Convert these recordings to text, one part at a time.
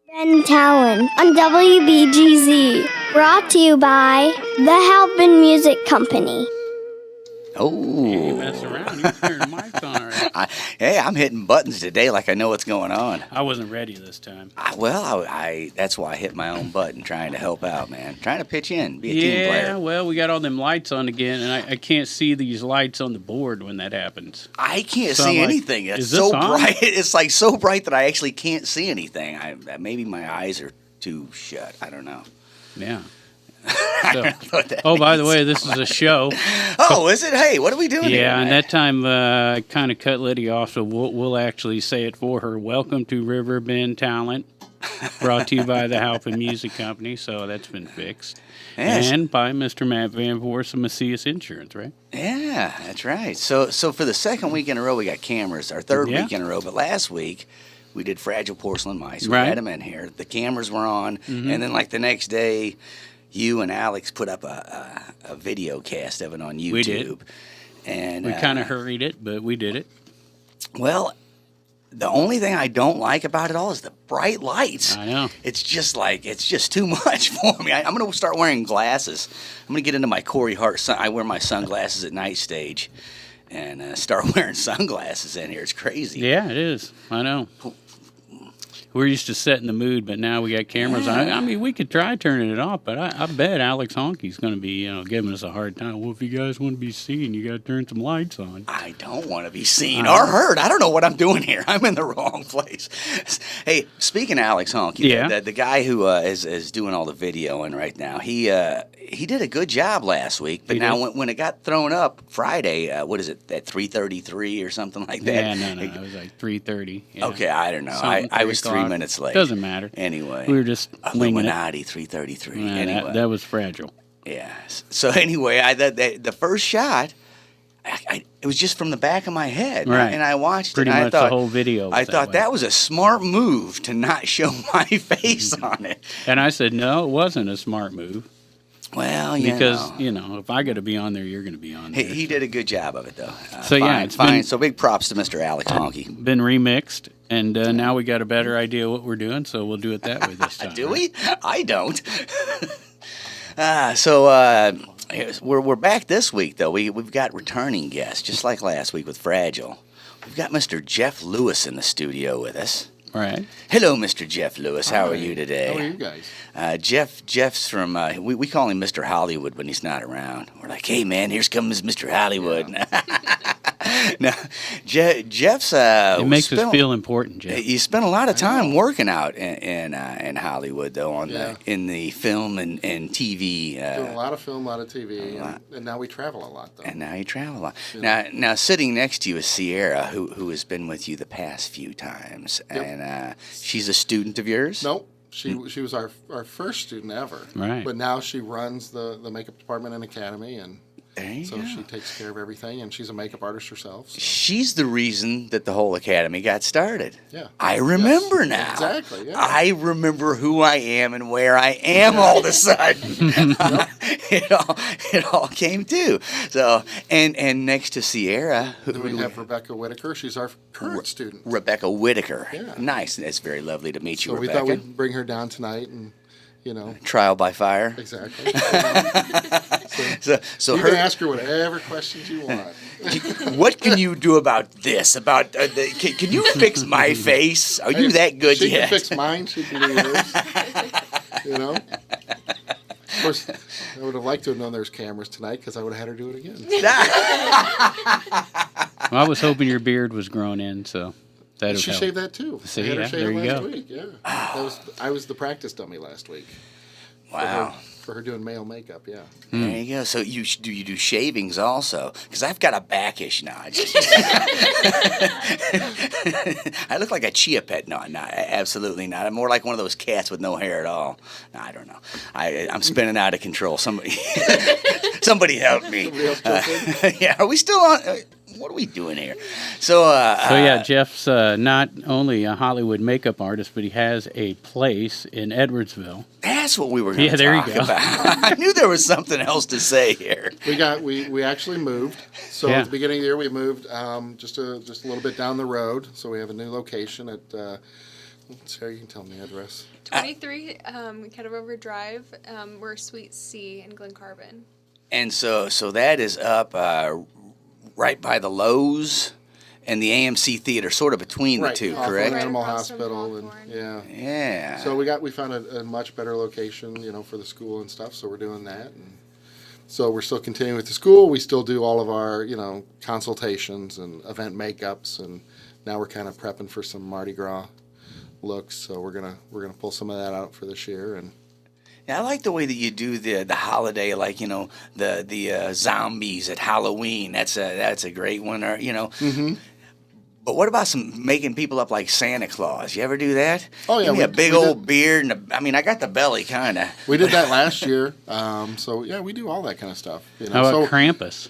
Ben Talon on WBGZ. Brought to you by the Halpin Music Company. Oh. You ain't messing around. You turn the mics on already. Hey, I'm hitting buttons today like I know what's going on. I wasn't ready this time. That's why I hit my own button, trying to help out, man. Trying to pitch in, be a team Yeah, player. well, we got all them lights on again, and I can't see these lights on the board when that happens. I can't So see I'm like, anything. It's is this so on? bright. It's like so bright that I actually can't see anything. Maybe my eyes are too shut. I don't know. Yeah. I don't know what that By the means. way, this is a show. Oh, is it? Hey, what are we doing here? Yeah, and man? that time I kind of cut Liddy off, so we'll actually say it for her. Welcome to Riverbend Talent, brought to you by the Halpin Music Company, so that's been fixed. Yes. And by Mr. Matt Van Voorst of Macias Insurance, right? Yeah, that's right. So for the second week in a row, we got cameras. Our third Yeah. week in a row, but last week we did fragile porcelain mice. We Right. had them in here. The cameras were on, and then like the next day, you and Alex put up a video cast of it on YouTube. We did. And We kind of hurried it, but we did it. well, the only thing I don't like about it all is the bright lights. I know. It's just too much for me. I'm going to start wearing glasses. I'm going to get into my Corey Hart. I wear my sunglasses at night stage, and start wearing sunglasses in here. It's crazy. Yeah, it is. I know. We're used to setting the mood, but now we got cameras on. I mean, we could try turning it off, but I bet Alex Honky's going to be, giving us a hard time. Well, if you guys want to be seen, you got to turn some lights on. I don't want to be seen or heard. I don't know what I'm doing here. I'm in the wrong place. Hey, speaking of Alex Honky, Yeah. the guy who is doing all the videoing right now, he did a good job last week. But He now did. when it got thrown up Friday, what is it, at 3:33 or something like that? Yeah, no, it was like 3:30. Yeah. Okay, I don't know. Something, I was 3 3 o'clock. minutes late. Doesn't matter. Anyway. We were just winging it. Illuminati 3:33. Yeah, Anyway. that was fragile. Yeah. So anyway, the first shot, it was just from the back of my head, Right. and I watched Pretty it. And much I thought, the whole video was I thought way. that was a smart move to not show my face on it. And I said, no, it wasn't a smart move. Well, Because, if I got to be on there, you're going to be on there. he did a good job of it, though. So, yeah, fine, it's fine. been- So big props to Mr. Alex Honky. Been remixed, and now we got a better idea what we're doing, so we'll do it that way this time. Do right? we? I don't. We're back this week, though. We've got returning guests, just like last week with Fragile. We've got Mr. Jeff Lewis in the studio with us. Right. Hello, Mr. Jeff Lewis. How are you today? How are you guys? Jeff's from, we call him Mr. Hollywood when he's not around. We're like, hey, man, here comes Mr. Hollywood. Now, Jeff's... It makes us feel important, Jeff. You spent a lot of time working out in Hollywood, though, in the film and TV. Doing a lot of film, a lot of TV, and now we travel a lot, though. And now you travel a lot. Now sitting next to you is Sierra, who has been with you the past few times. Yep. And she's a student of yours? Nope. She was our first student ever. Right. But now she runs the makeup department and academy, and There you so go. she takes care of everything, and she's a makeup artist herself. So. She's the reason that the whole academy got started. Yeah. I remember Yes, now. exactly, yeah. I remember who I am and where I am all of a sudden. it all came to. So and next to Sierra, Then we have Rebecca Whitaker. She's our current student. Rebecca Whitaker. Yeah. Nice. It's very lovely to meet you, So we Rebecca. thought we'd bring her down tonight, and Trial by fire. exactly. So You her. can ask her whatever questions you want. What can you do about this? Can you fix my face? Are you that good She yet? can fix mine. She can do yours. Of course, I would have liked to have known there's cameras tonight because I would have had her do it again. Well, I was hoping your beard was grown in, so that'll She help. shaved that too. See, I had her yeah, shave there it you last go. week. Yeah, I was the practice dummy last week. Wow. For her doing male makeup. Yeah. There you go. So you do shavings also? Because I've got a backish now. I look like a chia pet. No, absolutely not. I'm more like one of those cats with no hair at all. No, I don't know. I'm spinning out of control. Somebody help me. Somebody else jump in? Yeah, are we still on? What are we doing here? So Jeff's not only a Hollywood makeup artist, but he has a place in Edwardsville. That's what we were going to there you talk go. about. I knew there was something else to say here. We actually moved. So Yeah. at the beginning of the year, we moved just a little bit down the road. So we have a new location at Sarah, you can tell me the address. 23 Kettle River Drive. We're Suite C in Glen Carbon. And so that is up right by the Lowe's and the AMC Theater, sort of between the two, off of correct? Animal Right across from Hospital, and Hawthorne. Yeah. So we found a much better location, for the school and stuff. So we're doing that, and so we're still continuing with the school. We still do all of our, consultations and event makeups, and now we're kind of prepping for some Mardi Gras looks. So we're gonna pull some of that out for this year. And Yeah, I like the way that you do the holiday, like the zombies at Halloween. That's a great one, or Mm-hmm. But what about making people up like Santa Claus? You ever do that? Oh, yeah, Give me a we big did. old beard, and I got the belly kind of. we did that last year. So yeah, we do all that kind of stuff. How about so Krampus?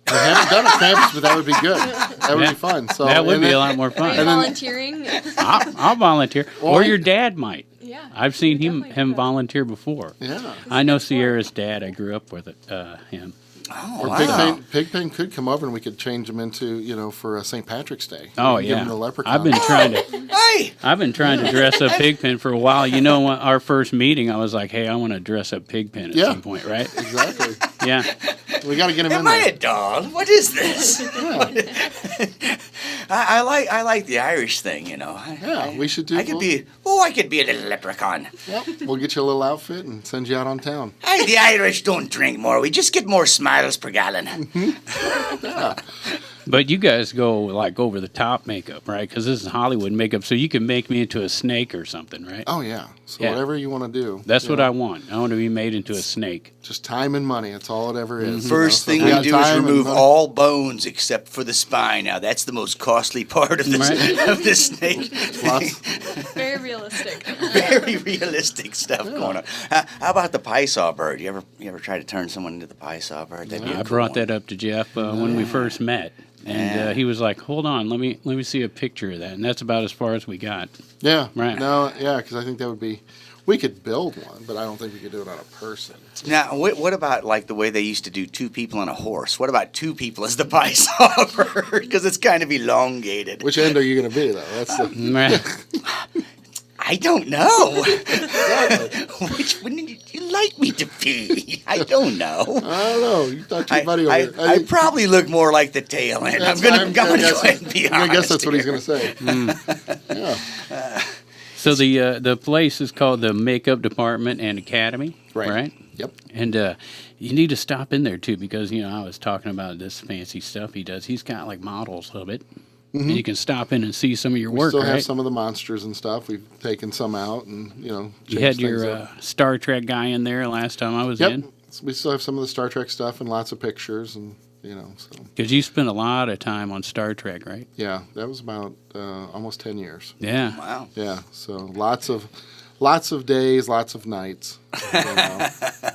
we haven't done a Krampus, but that would be good. That would be fun. So That would and be a then- lot more Are you fun. then- volunteering? I'll volunteer. Well, Or your dad might. Yeah. I've seen Definitely him do that. volunteer before. Yeah. I know Sierra's dad. I grew up with him. Oh, Or wow. Pigpen could come over and we could change him into, for St. Patrick's Day. Oh We could yeah. Give him the leprechaun. Hey! I've been trying to dress up Pigpen for a while. You know, our first meeting, I was like, "Hey, I want to dress up Pigpen at Yeah. some point, right?" Exactly. Yeah. We got to get him in Am I there. a doll? What is this? I like the Irish thing, Yeah, we should do. I could be a little leprechaun. Yep. We'll get you a little outfit and send you out on town. Hey, the Irish don't drink more. We just get more smiles per gallon. But you guys go like over the top makeup, right? Because this is Hollywood makeup, so you can make me into a snake or something, right? Oh yeah. So Yeah. whatever you want to do. That's what I want. I want to be made into a snake. Just time and money. That's all it ever is. First So thing if we got do is time and remove money- all bones except for the spine. Now, that's the most costly part of this, Right. of this snake. Lots- Very realistic. Very realistic stuff going on. How about the pie saw bird? You ever try to turn someone into the pie saw bird? That'd be a I cool brought one. that up to Jeff when we first met, and he was like, "Hold on, let me see a picture of that." And that's about as far as we got. Yeah. Right. No. Yeah, because I think that would be. We could build one, but I don't think we could do it on a person. Now, what about like the way they used to do two people on a horse? What about two people as the pie saw bird? Because it's kind of elongated. Which end are you going to be, though? That's the. I don't know. Which one did you like me to be? I don't know. I don't know. You thought your buddy over I there. probably look more like the tail end. I'm going to go ahead and be honest. I guess that's what he's here. going to say. Yeah. So the place is called the Makeup Department and Academy, right? Yep. And you need to stop in there too, because I was talking about this fancy stuff he does. He's got like models of it, and you can stop in and see some of your We work. still right? have some of the monsters and stuff. We've taken some out and, You changed had things your up. Star Trek guy in there last time I was Yep. in. We still have some of the Star Trek stuff and lots of pictures and, so. Because you spent a lot of time on Star Trek, right? Yeah, that was about almost 10 years. Yeah. Wow. Yeah, so lots of days, lots of nights.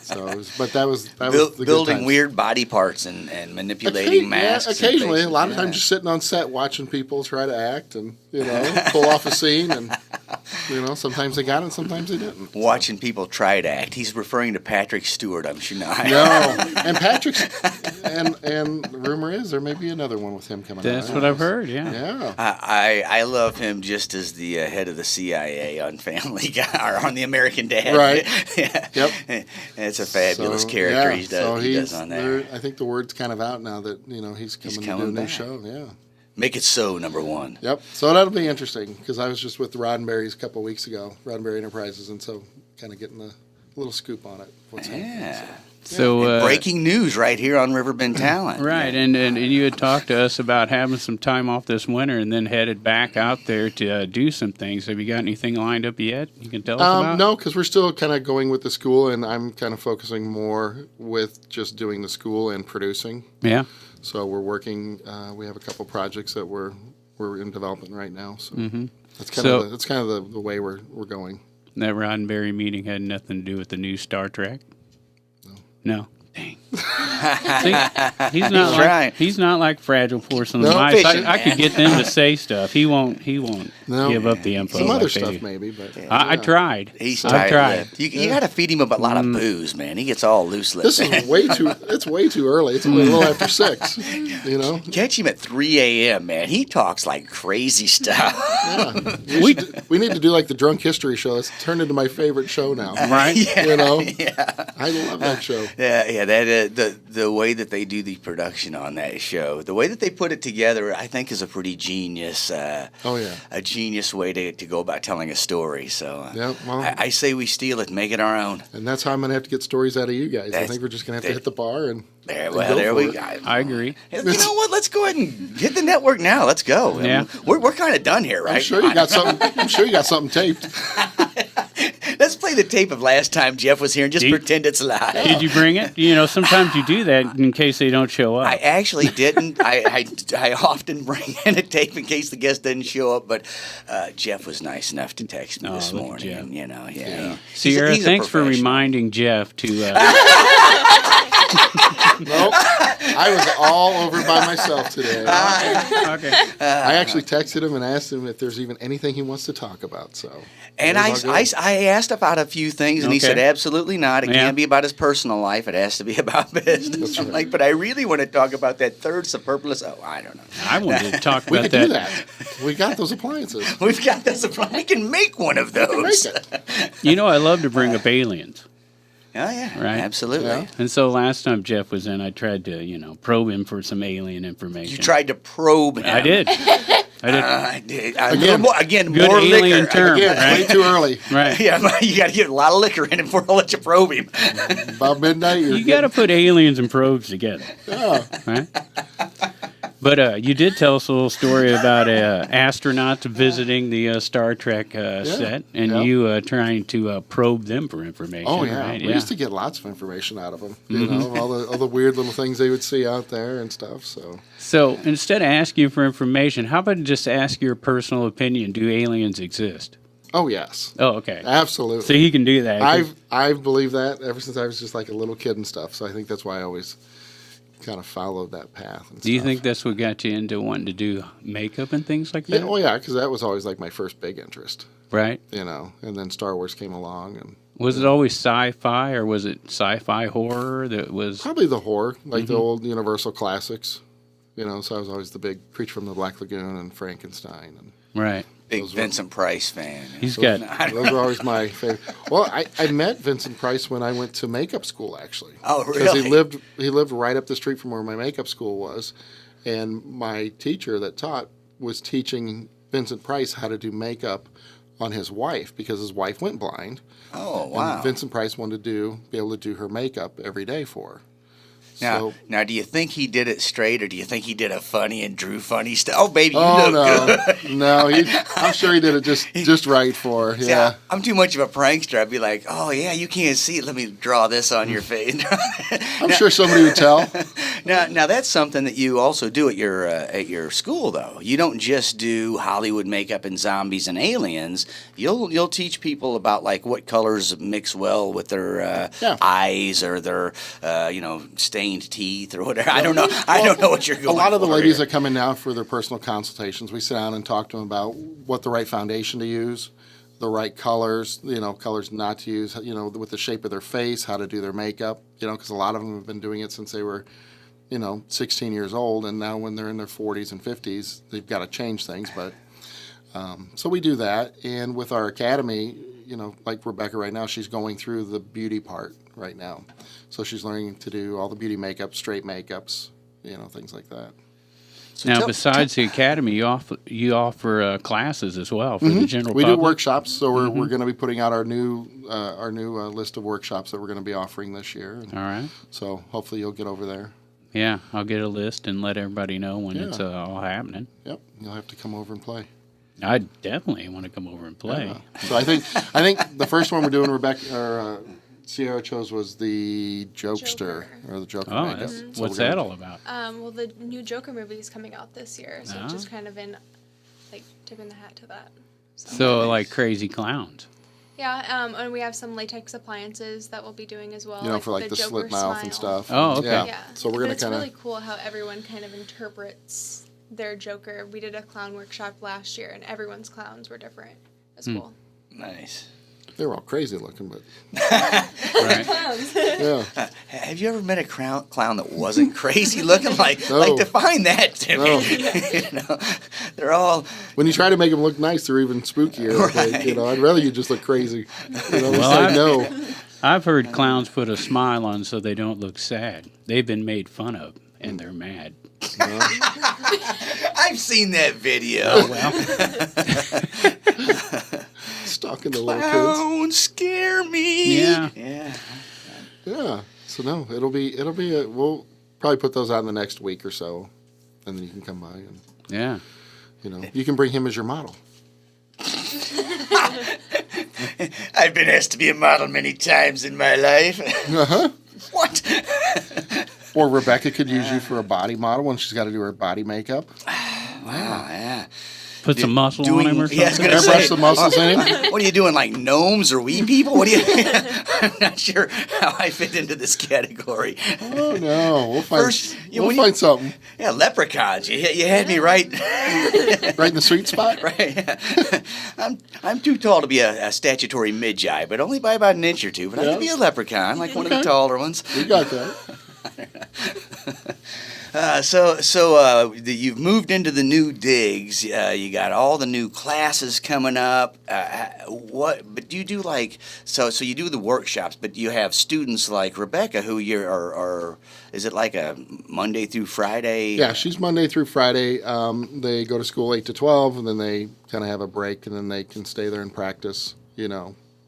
So, but that was the good Building times. weird body parts and manipulating masks. and occasionally. A faces. lot of Yeah. times just sitting on set watching people try to act and, pull off a scene. And, sometimes they got it, sometimes they didn't. Watching people try to act. He's referring to Patrick Stewart, I'm sure. No. And Patrick's, and the rumor is there may be another one with him coming out. That's what I've heard, yeah. Yeah. I love him just as the head of the CIA on Family Guy or on The American Dad. Right. Yeah. Yep. It's a fabulous So, character yeah, he so does on there. I think the word's kind of out now that, he's coming to do a coming new back. show. Yeah. Make it so, #1. Yep. So that'll be interesting because I was just with the Roddenberry's a couple of weeks ago, Roddenberry Enterprises, and so kind of getting a little scoop on it. What's happening. Yeah. So Breaking news right here on Riverbend Talent. Right, and you had talked to us about having some time off this winter and then headed back out there to do some things. Have you got anything lined up yet you can tell us about? No, because we're still kind of going with the school, and I'm kind of focusing more with just doing the school and producing. Yeah. So we're working. We have a couple projects that we're in development right now. So that's kind of the way we're going. That Roddenberry meeting had nothing to do with the new Star Trek? No. Dang. See, he's not like fragile porcelain No. mice. Fishing, I could get them to say stuff. He won't No. give up the info. Some like other they stuff do. maybe, but I tried. He's I tried. tight-lipped. You got to feed him a lot of booze, man. He gets all loose lipped. this is way too. It's way too early. It's only a little after 6. You know. Catch him at 3 a.m., man. He talks like crazy stuff. Yeah. We need to do like the Drunk History Show. It's turned into my favorite show now. Right? You know. Yeah. I love that show. Yeah. That the way that they do the production on that show, the way that they put it together, I think is a pretty genius. Oh yeah. A genius way to go about telling a story. So Yeah, well- I say we steal it, make it our own. And that's how I'm gonna have to get stories out of you guys. I That's- think we're just gonna have to hit the bar and There go we for go. it. I agree. You know what? Let's go ahead and hit the network now. Let's go. Yeah. We're kind of done here, right? I'm sure you got something. I'm sure you got something taped. Let's play the tape of last time Jeff was here and just Did- pretend it's live. Did you bring it? You know, sometimes you do that in case they don't show up. I actually didn't. I often bring in a tape in case the guest doesn't show up, but Jeff was nice enough to text me Oh, this look at morning. Jeff. And, he's Sierra, he's a thanks for professional. reminding Jeff to. Nope. I was all over by myself today. Okay. I actually texted him and asked him if there's even anything he wants to talk about. So. And it was all good. I asked about a few things, and he Okay. said absolutely not. It Yeah. can't be about his personal life. It has to be about business. I'm like, but I really want to talk about that third superfluous. Oh, I don't know. I wanted to talk We about could do that. We got those appliances. We've got this. We can make one of Make those. it. You know, I love to bring up aliens. Oh yeah, Right. absolutely. Yeah. And so last time Jeff was in, I tried to, probe him for some alien information. You tried to probe him. I did. I did. Again, good more alien liquor. term. Again, Right. way too early. Right. Yeah, you got to get a lot of liquor in him before I'll let you probe him. About midnight. You got to put aliens and probes together. Yeah. Right? But you did tell us a little story about astronauts visiting the Star Trek set, and Yeah. you trying to probe them for information. Oh yeah. right? We used to get lots of information out of them. You know, all the weird little things they would see out there and stuff. So. So instead of asking for information, how about just ask your personal opinion? Do aliens exist? Oh yes. Oh, okay. Absolutely. So he can do that. I've believed that ever since I was just like a little kid and stuff. So I think that's why I always kind of followed that path. And Do you stuff. think that's what got you into wanting to do makeup and things like Yeah, that? well, yeah, because that was always like my first big interest, Right. you know. And then Star Wars came along, and Was it always sci-fi, or was it sci-fi horror that was? probably the horror, like Mm-hmm. the old Universal classics, you know. So I was always the big Creature from the Black Lagoon and Frankenstein, and Right. Big Those were- Vincent Price fan. He's got. those were always my favorite. Well, I met Vincent Price when I went to makeup school, actually. Oh, Because really? he lived right up the street from where my makeup school was, and my teacher that taught was teaching Vincent Price how to do makeup on his wife because his wife went blind. Oh, wow. And Vincent Price wanted to be able to do her makeup every day for her. Now, do you think he did it straight, or do you think he did a funny and drew funny stuff? Oh, baby, you Oh look good. no, I'm sure he did it just right for her. See, Yeah. I'm too much of a prankster. I'd be like, oh, yeah, you can't see it. Let me draw this on your face. I'm sure somebody would tell. Now that's something that you also do at your school, though. You don't just do Hollywood makeup and zombies and aliens. You'll teach people about like what colors mix well with their Yeah. eyes or their stained teeth or whatever. I don't know. I don't know what you're going A lot of the for ladies here. that come in now for their personal consultations, we sit down and talk to them about what the right foundation to use, the right colors, colors not to use, with the shape of their face, how to do their makeup, because a lot of them have been doing it since they were, 16 years old, and now when they're in their 40s and 50s, they've got to change things. But so we do that, and with our academy, like Rebecca right now, she's going through the beauty part right now. So she's learning to do all the beauty makeup, straight makeups, things like that. So Now, tell- besides the academy, you offer classes as well for the general We public. do workshops, so we're going to be putting out our new list of workshops that we're going to be offering this year. And All right. so hopefully you'll get over there. Yeah, I'll get a list and let everybody know when it's Yeah. all happening. Yep, you'll have to come over and play. I definitely want to come over and play. Yeah. So I think the first one we're doing, Rebecca or Sierra chose was the Jokester or the Joker Oh, makeup. that's, So what's we're that gonna- all about? Well, the new Joker movie is coming out this year, so Oh. just kind of in, like, tipping the hat to that. So, like crazy clowns. Yeah, and we have some latex appliances that we'll be doing as well. You know, for like the Joker slit mouth and smile. stuff. Oh, okay. Yeah. Yeah. So we're And gonna kind of. It's really cool how everyone kind of interprets their Joker. We did a clown workshop last year, and everyone's clowns were different. It's cool. Nice. They were all crazy looking, but Right. Clowns. yeah. Have you ever met a clown that wasn't crazy looking? Like, No. like define that to No. me. You know, they're all. When you try to make them look nice, they're even spookier. Right. Like, you know, I'd rather you just look crazy. You know, Well, say no. I've heard clowns put a smile on so they don't look sad. They've been made fun of, and they're mad. I've seen that video. Oh, well. Stalking the little kids. Clowns scare me. Yeah. Yeah. Yeah. So no, we'll probably put those out in the next week or so, and then you can come by and Yeah. you can bring him as your model. I've been asked to be a model many times in my life. Uh-huh. What? Or Rebecca could use you for a body model when she's got to do her body makake. Wow, yeah. Put some muscle on him or something. Yeah, I was gonna Airbrush say, the muscles in him. What are you doing, like gnomes or wee people? What are you? I'm not sure how I fit into this category. Oh no, we'll find First, we'll find something Yeah, leprechauns. You had me right. right in the sweet spot. Right. Yeah. I'm too tall to be a statutory midi, but only by about an inch or two. But I Yeah. could be a leprechaun, like one of the Okay. taller ones. We got that. You've moved into the new digs. You got all the new classes coming up. But do you do like so you do the workshops, but you have students like Rebecca who are is it like a Monday through Friday? Yeah, she's Monday through Friday. They go to school 8 to 12, and then they kind of have a break, and then they can stay there and practice,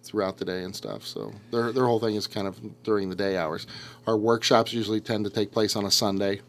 throughout the day and stuff. So their whole thing is kind of during the day hours. Our workshops usually tend to take place on a Sunday.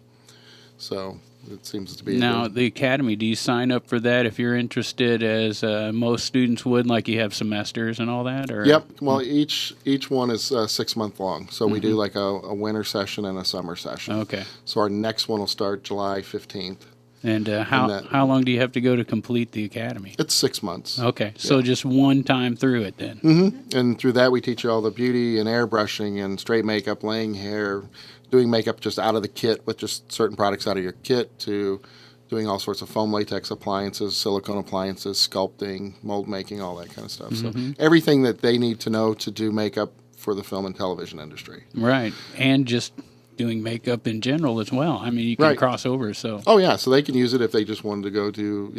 So it seems to be Now, the academy, do you sign up for that if you're interested, as most students would, like you have semesters and all that? Or? Yep. Well, each one is 6 month long. So we do like a winter session and a summer session. Okay. So our next one will start July 15th. And how long do you have to go to complete the academy? It's 6 months. Okay, so just one time through it then. Mm-hmm. And through that, we teach you all the beauty and airbrushing and straight makeup, laying hair, doing makeup just out of the kit with just certain products out of your kit, to doing all sorts of foam latex appliances, silicone appliances, sculpting, mold making, all that kind of stuff. So everything that they need to know to do makeup for the film and television industry. Right, and just doing makeup in general as well. I mean, you can Right. cross over, so. Oh, yeah. So they can use it if they just wanted to go do,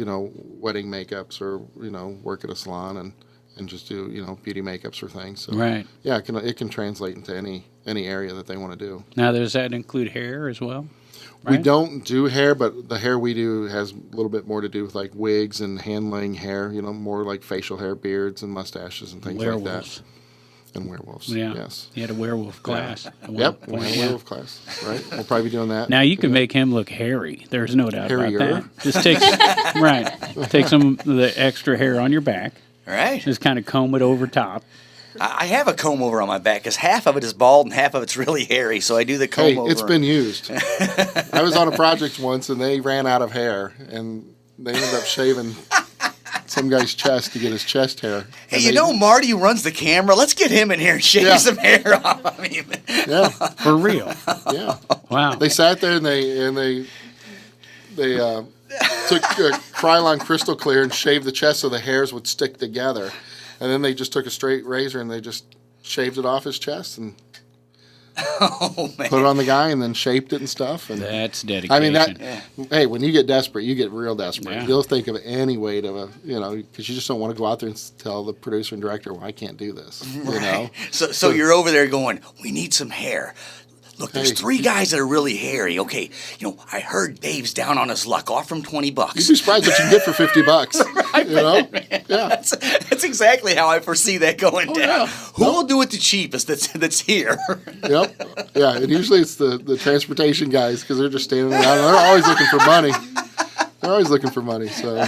wedding makeups or, work at a salon and just do, beauty makeups or things. So, Right. yeah, it can translate into any area that they want to do. Now, does that include hair as well? We Right? don't do hair, but the hair we do has a little bit more to do with like wigs and handling hair, more like facial hair, beards and mustaches and things like Werewolves. that. And werewolves, Yeah. yes. You had a werewolf class. at one Yep, point, we have a yeah. werewolf class, right? We'll probably be doing that. Now you can make him look hairy. There's no doubt Hairier. about that. Just take some of the extra hair on your back. Right. Just kind of comb it over top. I have a comb over on my back because half of it is bald and half of it's really hairy. So I do the comb Hey, over. it's been used. I was on a project once and they ran out of hair and they ended up shaving some guy's chest to get his chest hair. Hey, And Marty who runs the camera. Let's get him in here and shave Yeah. some hair off. I mean, Yeah, For real. yeah. Wow. They sat there and they took Krylon Crystal Clear and shaved the chest so the hairs would stick together. And then they just took a straight razor and they just shaved it off his chest and oh man. put it on the guy and then shaped it and stuff. And That's dedication. I mean, hey, when you get desperate, you get real desperate. Yeah. You'll think of any way to, because you just don't want to go out there and tell the producer and director, well, I can't do this, Right. So you're over there going, we need some hair. Look, there's Hey. 3 guys that are really hairy. Okay, I heard Dave's down on his luck. Offer him $20. You'd be surprised what you can get for $50. Yeah. That's exactly how I foresee that going down. yeah. Who will do it the cheapest that's here? Yep. Yeah. And usually it's the transportation guys because they're just standing around. They're always looking for money. So,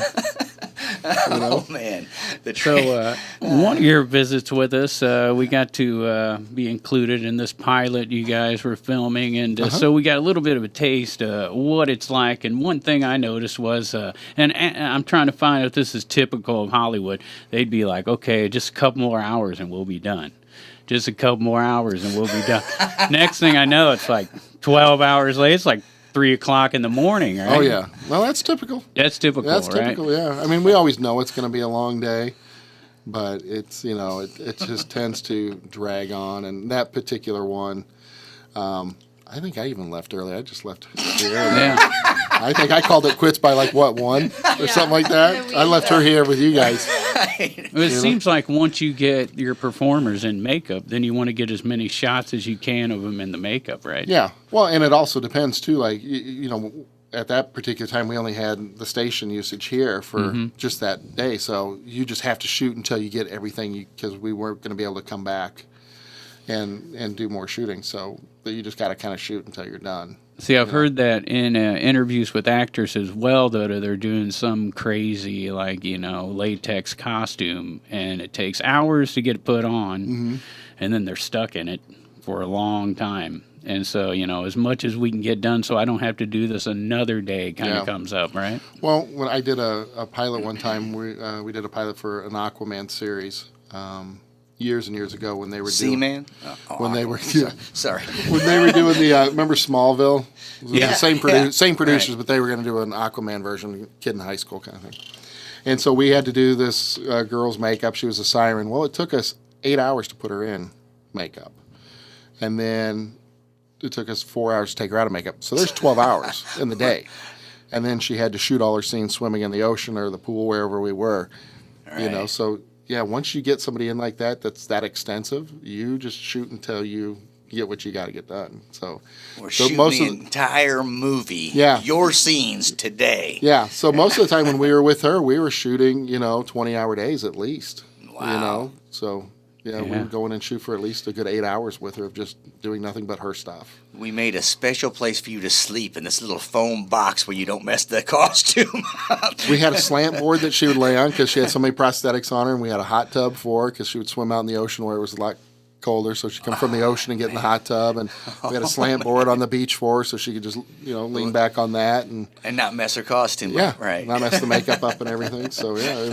Oh man. So one of your visits with us, we got to be included in this pilot you guys were filming, and so we got a little bit of a taste of what it's like. And one thing I noticed was, and I'm trying to find if this is typical of Hollywood, they'd be like, okay, just a couple more hours and we'll be done. Just a couple more hours and we'll be done. Next thing I know, it's like 12 hours later. It's like 3 o'clock in the morning, right? Oh, yeah. Well, that's typical. That's typical, That's right? typical, yeah. I mean, we always know it's going to be a long day, but it's, it just tends to drag on. And that particular one, I think I even left early. I just left here. Yeah. I think I called it quits by 1 or something like that. I left her here with you guys. Well, it seems like once you get your performers in makeup, then you want to get as many shots as you can of them in the makeup, right? Yeah. Well, and it also depends too. At that particular time, we only had the station usage here for just that day. So you just have to shoot until you get everything, because we weren't going to be able to come back and do more shooting. So you just got to kind of shoot until you're done. See, I've heard that in interviews with actors as well, though, that they're doing some crazy, latex costume, and it takes hours to get it put on, and then they're stuck in it for a long time. And so, as much as we can get done so I don't have to do this another day kind of comes up, right? Well, when I did a pilot one time, we did a pilot for an Aquaman series. Years and years ago when they were Seaman? When they were Sorry. when they were doing the remember Smallville? It was Yeah. the same producers, Right. but they were going to do an Aquaman version, kid in high school kind of thing. And so we had to do this girl's makeup. She was a siren. Well, it took us 8 hours to put her in makeup, and then it took us 4 hours to take her out of makeup. So there's 12 hours in the day, and then she had to shoot all her scenes swimming in the ocean or the pool wherever we were. Right. So. Yeah, once you get somebody in like that's that extensive, you just shoot until you get what you got to get done. So We're so shooting most the of the- entire movie. Yeah. Your scenes today. Yeah, so most of the time when we were with her, we were shooting, 20-hour days at least. Wow. So we Yeah. would go in and shoot for at least a good 8 hours with her of just doing nothing but her stuff. We made a special place for you to sleep in this little foam box where you don't mess the costume up. We had a slant board that she would lay on because she had so many prosthetics on her, and we had a hot tub for her because she would swim out in the ocean where it was a lot colder, so she'd come from the ocean and get in the hot tub, and we had a slant board on the beach for her so she could just lean back on that and not mess her costume yeah, up. Right. not mess the makeup up and everything. So yeah, it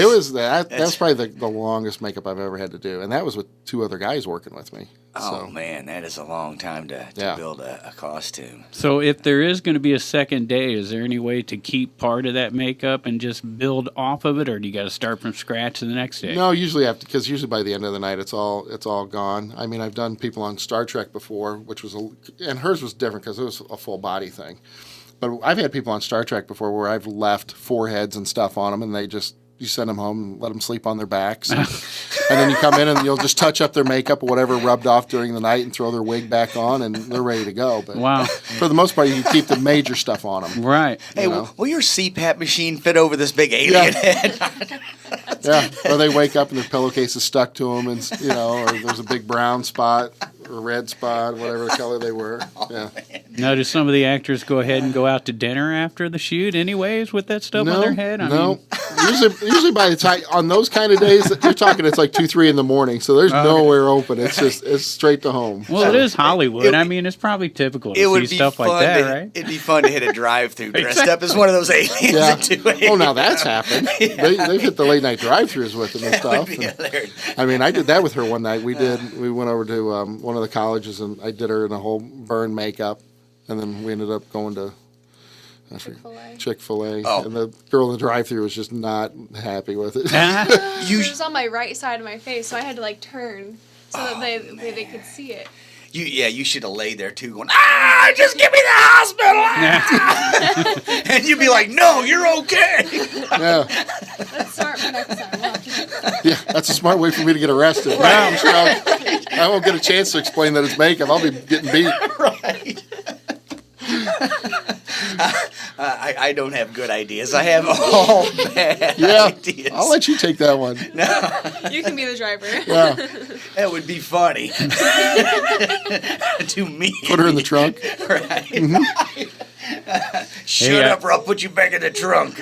was that's probably the longest makeup I've ever had to do, and that was with 2 other guys working with me. Oh, So, man, that is a long time to Yeah. build a costume. So if there is going to be a second day, is there any way to keep part of that makeup and just build off of it, or do you got to start from scratch the next day? No, usually because usually by the end of the night it's all gone. I mean, I've done people on Star Trek before, and hers was different because it was a full body thing. But I've had people on Star Trek before where I've left foreheads and stuff on them, and you send them home and let them sleep on their backs. And then you come in and you'll just touch up their makeup or whatever rubbed off during the night and throw their wig back on, and they're ready to go. But Wow. for the most part, you can keep the major stuff on them. Right. Hey, You know? will your CPAP machine fit over this big alien head? Yeah, or they wake up and their pillowcase is stuck to them, and or there's a big brown spot or red spot, whatever color they were. Yeah. Now, do some of the actors go ahead and go out to dinner after the shoot anyways with that stuff on their head? I no. mean, Usually by the time on those kind of days, you're talking it's like 2-3 in the morning, so there's nowhere open. It's straight to home. well, it is Hollywood. I mean, it's probably typical to It would see be stuff fun like that, to, right? It'd be fun to hit a drive-through dressed up as one of those aliens Yeah. and do it. Oh, now that's happened. They've hit the late night drive-throughs with them and That would stuff. be And, hilarious. I mean, I did that with her one night. We went over to one of the colleges, and I did her in a whole burn makeup, and then we ended up going to Chick-fil-A. Chick-fil-A, Oh. and the girl in the drive-thru was just not happy with it. You It was on my right side of my face, so I had to turn so that they could see it. You should have laid there too, going, just give me the hospital, and you'd be like, no, you're okay. Yeah, Let's start for next time. We'll have to- yeah, that's a smart way for me to get arrested. Right. I'm sure I won't get a chance to explain that it's makeup. I'll be getting beat. Right. I don't have good ideas. I have all bad Yeah, ideas. I'll let you take that one. You can be the driver. Yeah, That would be funny. To me. put her in the trunk. Right. Shut up or I'll put you back in the trunk.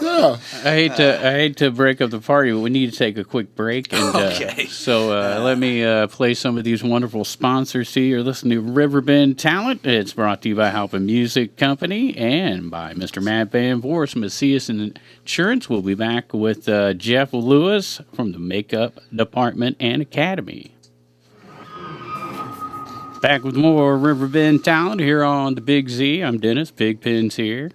Yeah. I hate to break up the party, but we need to take a quick break. And, Okay. So let me play some of these wonderful sponsors to you. You're listening to Riverbend Talent. It's brought to you by Halpin Music Company and by Mr. Matt Van Voorst, Macias Insurance. We'll be back with Jeff Lewis from the Makeup Department and Academy. Back with more Riverbend Talent here on the Big Z. I'm Dennis. Big Pin's here.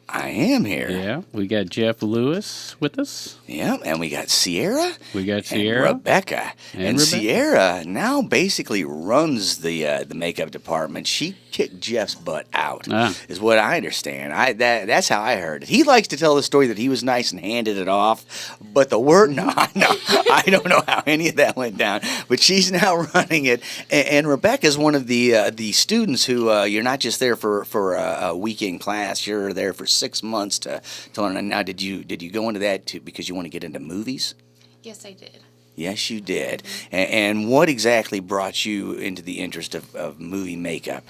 I am here. Yeah, we got Jeff Lewis with us. Yeah, and we got Sierra. We got And Sierra. Rebecca. And Rebecca. Sierra now basically runs the makeup department. She kicked Jeff's butt out, is what I understand. That's how I heard it. He likes to tell the story that he was nice and handed it off, but the word, I don't know how any of that went down. But she's now running it, and Rebecca's one of the students who you're not just there for a weekend class. You're there for 6 months to learn. Now, did you go into that because you want to get into movies? Yes, I did. Yes, you did. And what exactly brought you into the interest of movie makeup?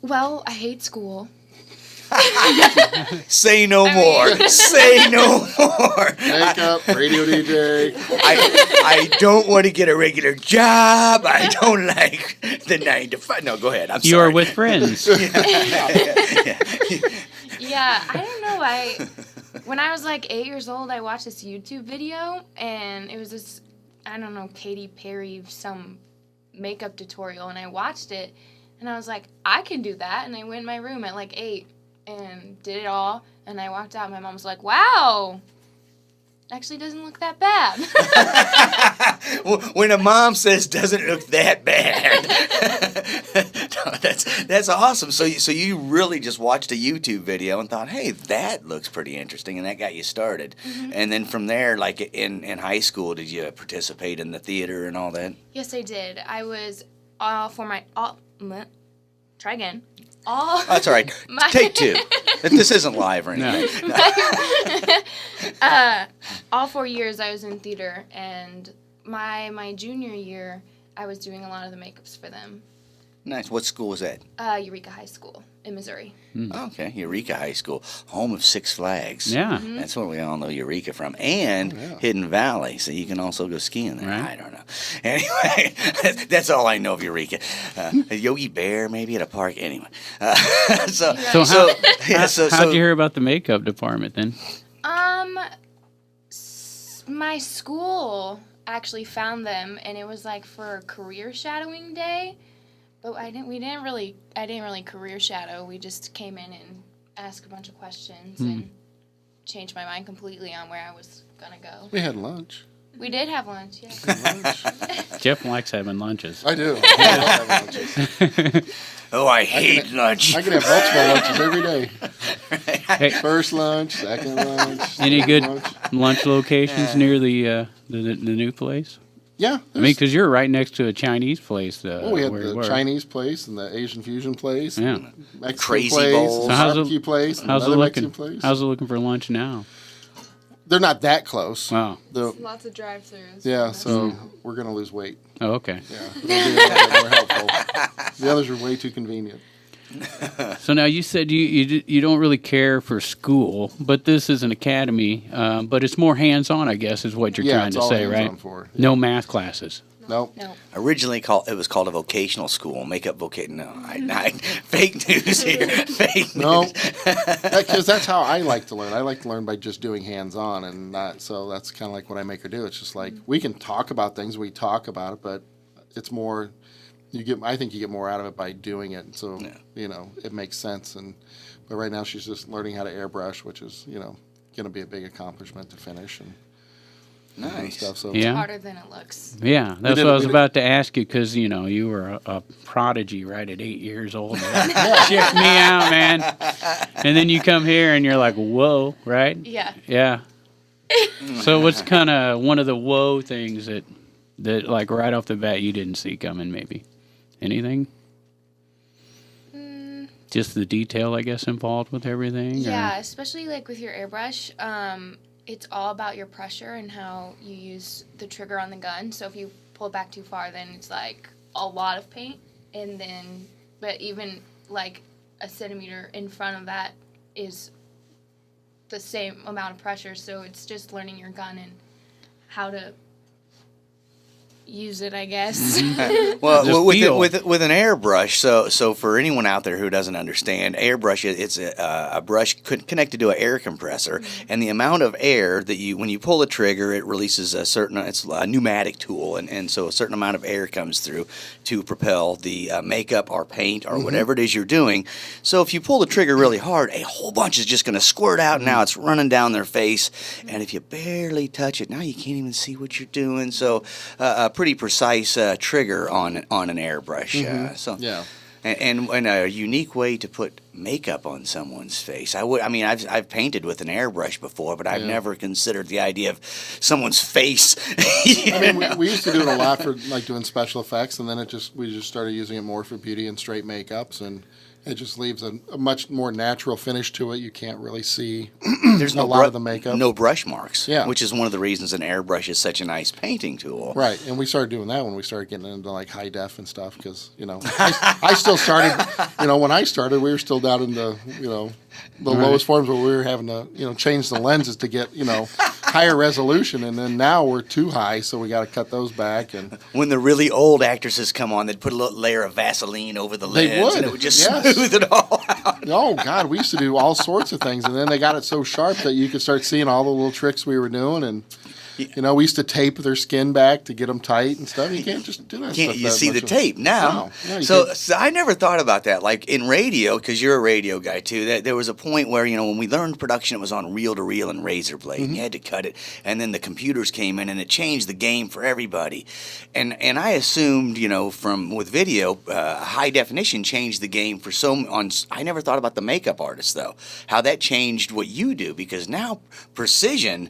Well, I hate school. Say no more. Say no more. Makeup, radio DJ. I don't want to get a regular job. I don't like the 9 to 5. No, go ahead. I'm sorry. You are with friends. Yeah, I don't know. When I was like 8 years old, I watched this YouTube video, and it was this, I don't know, Katy Perry, some makeup tutorial, and I watched it, and I was like, I can do that, and I went in my room at like 8 and did it all, and I walked out, and my mom was like, wow, actually doesn't look that bad. When a mom says doesn't look that bad, no, that's awesome. So you really just watched a YouTube video and thought, hey, that looks pretty interesting, and that got you started. Mm-hmm. And then from there, like in high school, did you participate in the theater and all that? Yes, I did. I was try again. That's all right. Take 2. This isn't live or anything. No. All 4 years I was in theater, and my junior year I was doing a lot of the makeups for them. Nice. What school was that? Eureka High School in Missouri. Okay, Eureka High School, home of Six Flags. Yeah. Mm-hmm. That's where we all know Eureka from. And Hidden Valley, so you can also go skiing there. Right. I don't know. Anyway, that's all I know of Eureka. Yogi Bear, maybe at a park. Anyway. So how'd you hear about the makeup department then? My school actually found them, and it was like for a career shadowing day. But I didn't really career shadow. We just came in and asked a bunch of questions and changed my mind completely on where I was gonna go. We had lunch. We did have lunch, yeah. Jeff likes having lunches. I do. I love having lunches. Oh, I hate lunch. I can have multiple lunches every day. Hey, First lunch, second lunch. any third good lunch. lunch locations near the new place? Yeah. I mean, because you're right next to a Chinese place. Well, we had where you the were. Chinese place and the Asian fusion place. Yeah. And Mexican Crazy place, bowls. and So how's it- barbecue place, and How's it another looking? Mexican place. How's it looking for lunch now? They're not that close. Wow. Lots of drive-thrus. Yeah, so we're going to lose weight. Oh, okay. Yeah. It'll be a little bit more helpful. The others are way too convenient. So now you said you don't really care for school, but this is an academy, but it's more hands-on, I guess, is what you're Yeah, trying it's to all say, hands-on right? for. No math classes. Nope. No. Originally it was called a vocational school, makeup vocational. No, fake news here. Fake news. No, because that's how I like to learn. I like to learn by just doing hands-on and not. So that's kind of like what I make her do. It's just like we can talk about things, we talk about it, but it's more. I think you get more out of it by doing it. So it makes sense. But right now she's just learning how to airbrush, which is going to be a big accomplishment to finish and Nice. stuff. So Yeah. Harder than it looks. Yeah, that's did- what I was we did- about to ask you because you were a prodigy right at 8 years old. Check me out, man. And then you come here and you're like, whoa, right? Yeah. Yeah. So what's kind of one of the whoa things that like right off the bat you didn't see coming? Maybe anything? Just the detail, I guess, involved with everything. Yeah, especially like with your airbrush. It's all about your pressure and how you use the trigger on the gun. So if you pull it back too far, then it's like a lot of paint. And then, but even like a centimeter in front of that is the same amount of pressure. So it's just learning your gun and how to use it, I guess. Well, feel. with an airbrush, so for anyone out there who doesn't understand, airbrush it's a brush connected to an air compressor, and the amount of air that when you pull the trigger, it releases it's a pneumatic tool, and so a certain amount of air comes through to propel the makeup or paint or whatever it is you're doing. So if you pull the trigger really hard, a whole bunch is just going to squirt out. And now it's running down their face, and if you barely touch it, now you can't even see what you're doing. So pretty precise trigger on an airbrush. Yeah. And a unique way to put makeup on someone's face. I've painted with an airbrush before, but I've never considered the idea of someone's face. I mean, we used to do it a lot for like doing special effects, and then we just started using it more for beauty and straight makeups, and it just leaves a much more natural finish to it. You can't really see There's a lot of the makeup. No brush marks, Yeah. which is one of the reasons an airbrush is such a nice painting tool. Right, and we started doing that when we started getting into like high def and stuff, because I still started. When I started, we were still down in the the lowest forms where we were having to change the lenses to get higher resolution, and then now we're too high, so we got to cut those back. And when the really old actresses come on, they'd put a little layer of Vaseline over the lens, They would, and it would just yes. smooth it all out. oh God, we used to do all sorts of things, and then they got it so sharp that you could start seeing all the little tricks we were doing, and we used to tape their skin back to get them tight and stuff. You can't just do that. Can't stuff you that see much the tape now? No, you so, can't. so I never thought about that. Like in radio, because you're a radio guy too. That there was a point where when we learned production, it was on reel to reel and razor blade. And you had to cut it, and then the computers came in, and it changed the game for everybody. And I assumed with video, high definition changed the game for I never thought about the makeup artist though. How that changed what you do, because now precision.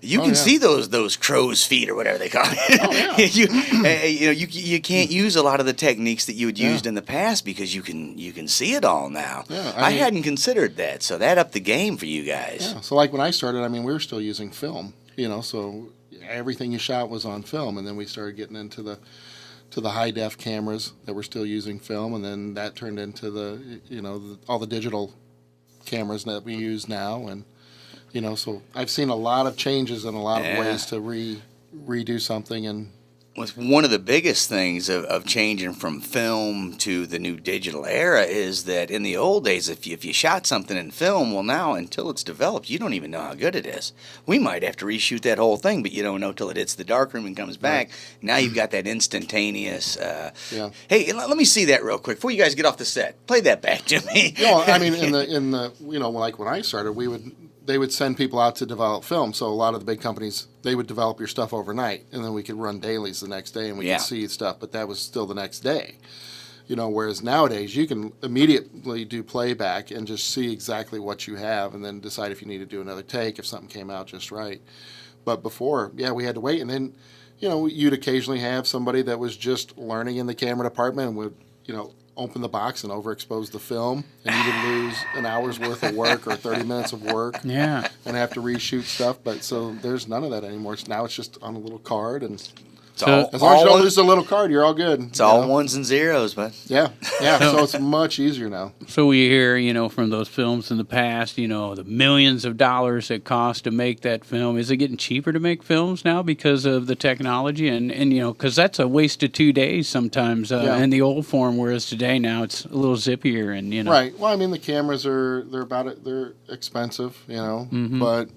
You can see those crow's feet or whatever they call it. You can't use a lot of the techniques that you had used in the past because you can see it all now. Yeah, I hadn't considered that, so that upped the game for you guys. Yeah, so like when I started, we were still using film, so everything you shot was on film, and then we started getting into the high def cameras that were still using film, and then that turned into all the digital cameras that we use now, and so I've seen a lot of changes in a lot of ways to redo something. And one of the biggest things of changing from film to the new digital era is that in the old days, if you shot something in film, well, now until it's developed, you don't even know how good it is. We might have to reshoot that whole thing, but you don't know till it hits the darkroom and comes back. Right. Now you've got that instantaneous. Hey, let me see that real quick before you guys get off the set. Play that back to me. in the like when I started, they would send people out to develop film. So a lot of the big companies, they would develop your stuff overnight, and then we could run dailies the next day, and we could see stuff, but that was still the next day. Whereas nowadays you can immediately do playback and just see exactly what you have, and then decide if you need to do another take if something came out just right. But before, we had to wait, and then you'd occasionally have somebody that was just learning in the camera department and would open the box and overexpose the film, and you would lose an hour's worth of work or 30 minutes of work and have to reshoot stuff. But so there's none of that anymore. Now it's just on a little card, and as long as you don't lose the little card, you're all good. It's all ones and zeros, but yeah. So it's much easier now. So we hear, from those films in the past, the millions of dollars it cost to make that film. Is it getting cheaper to make films now because of the technology? And because that's a waste of 2 days sometimes in the old form, whereas today now it's a little zippier and Right. Well, the cameras they're expensive, but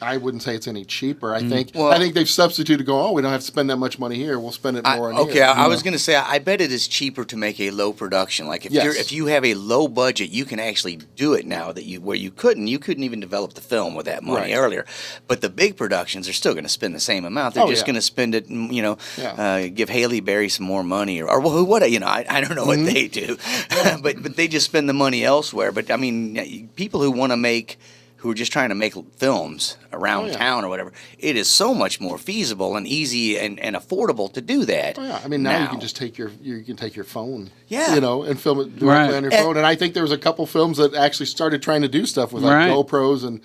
I wouldn't say it's any cheaper. I think they've substituted we don't have to spend that much money here. We'll spend it more on here. I was going to say, I bet it is cheaper to make a low production. Like if you have a low budget, you can actually do it now where you couldn't even develop the film with that money earlier. But the big productions are still going to spend the same amount. They're just going to spend it, give Haley Berry some more money or what, I don't know what they do. but they just spend the money elsewhere. But people who are just trying to make films around town or whatever, it is so much more feasible and easy and affordable to do that. Oh, yeah. Now you can just take your phone, and film it directly on your phone. And I think there was a couple films that actually started trying to do stuff with GoPros and.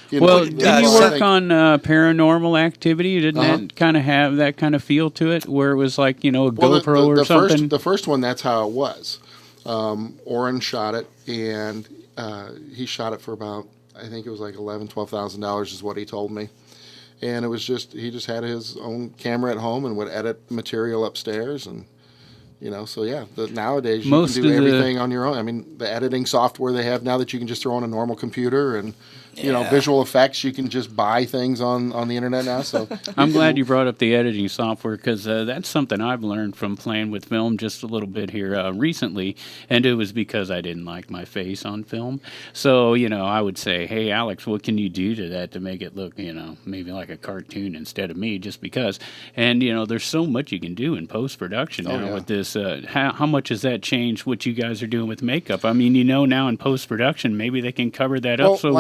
Did you work on Paranormal Activity? Didn't that kind of have that kind of feel to it, where it was like a GoPro or something? The first one, that's how it was. Oren shot it, and he shot it for about, I think it was like $12,000 is what he told me. And it was he just had his own camera at home and would edit material upstairs, and so yeah. Nowadays you can do everything on your own. I mean, the editing software they have now that you can just throw on a normal computer, and visual effects, you can just buy things on the internet now. So I'm glad you brought up the editing software, because that's something I've learned from playing with film just a little bit here recently, and it was because I didn't like my face on film. So I would say, hey Alex, what can you do to that to make it look maybe like a cartoon instead of me, just because. And there's so much you can do in post-production now with this. How much has that changed what you guys are doing with makeup? I mean, now in post-production maybe they can cover that up, so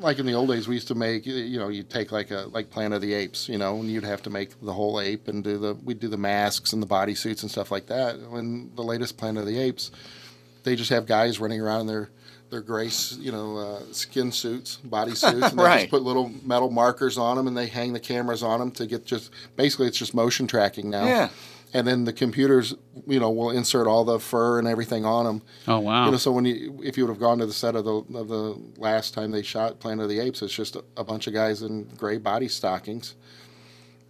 like in the old days, we used to make, you'd take like Planet of the Apes, and you'd have to make the whole ape and we'd do the masks and the bodysuits and stuff like that. When the latest Planet of the Apes, they just have guys running around in their gray, skin suits, bodysuits, and they just put little metal markers on them, and they hang the cameras on them to get basically it's just motion tracking now. Yeah. And then the computers, will insert all the fur and everything on them. Oh wow! So if you would have gone to the set of the last time they shot Planet of the Apes, it's just a bunch of guys in gray body stockings,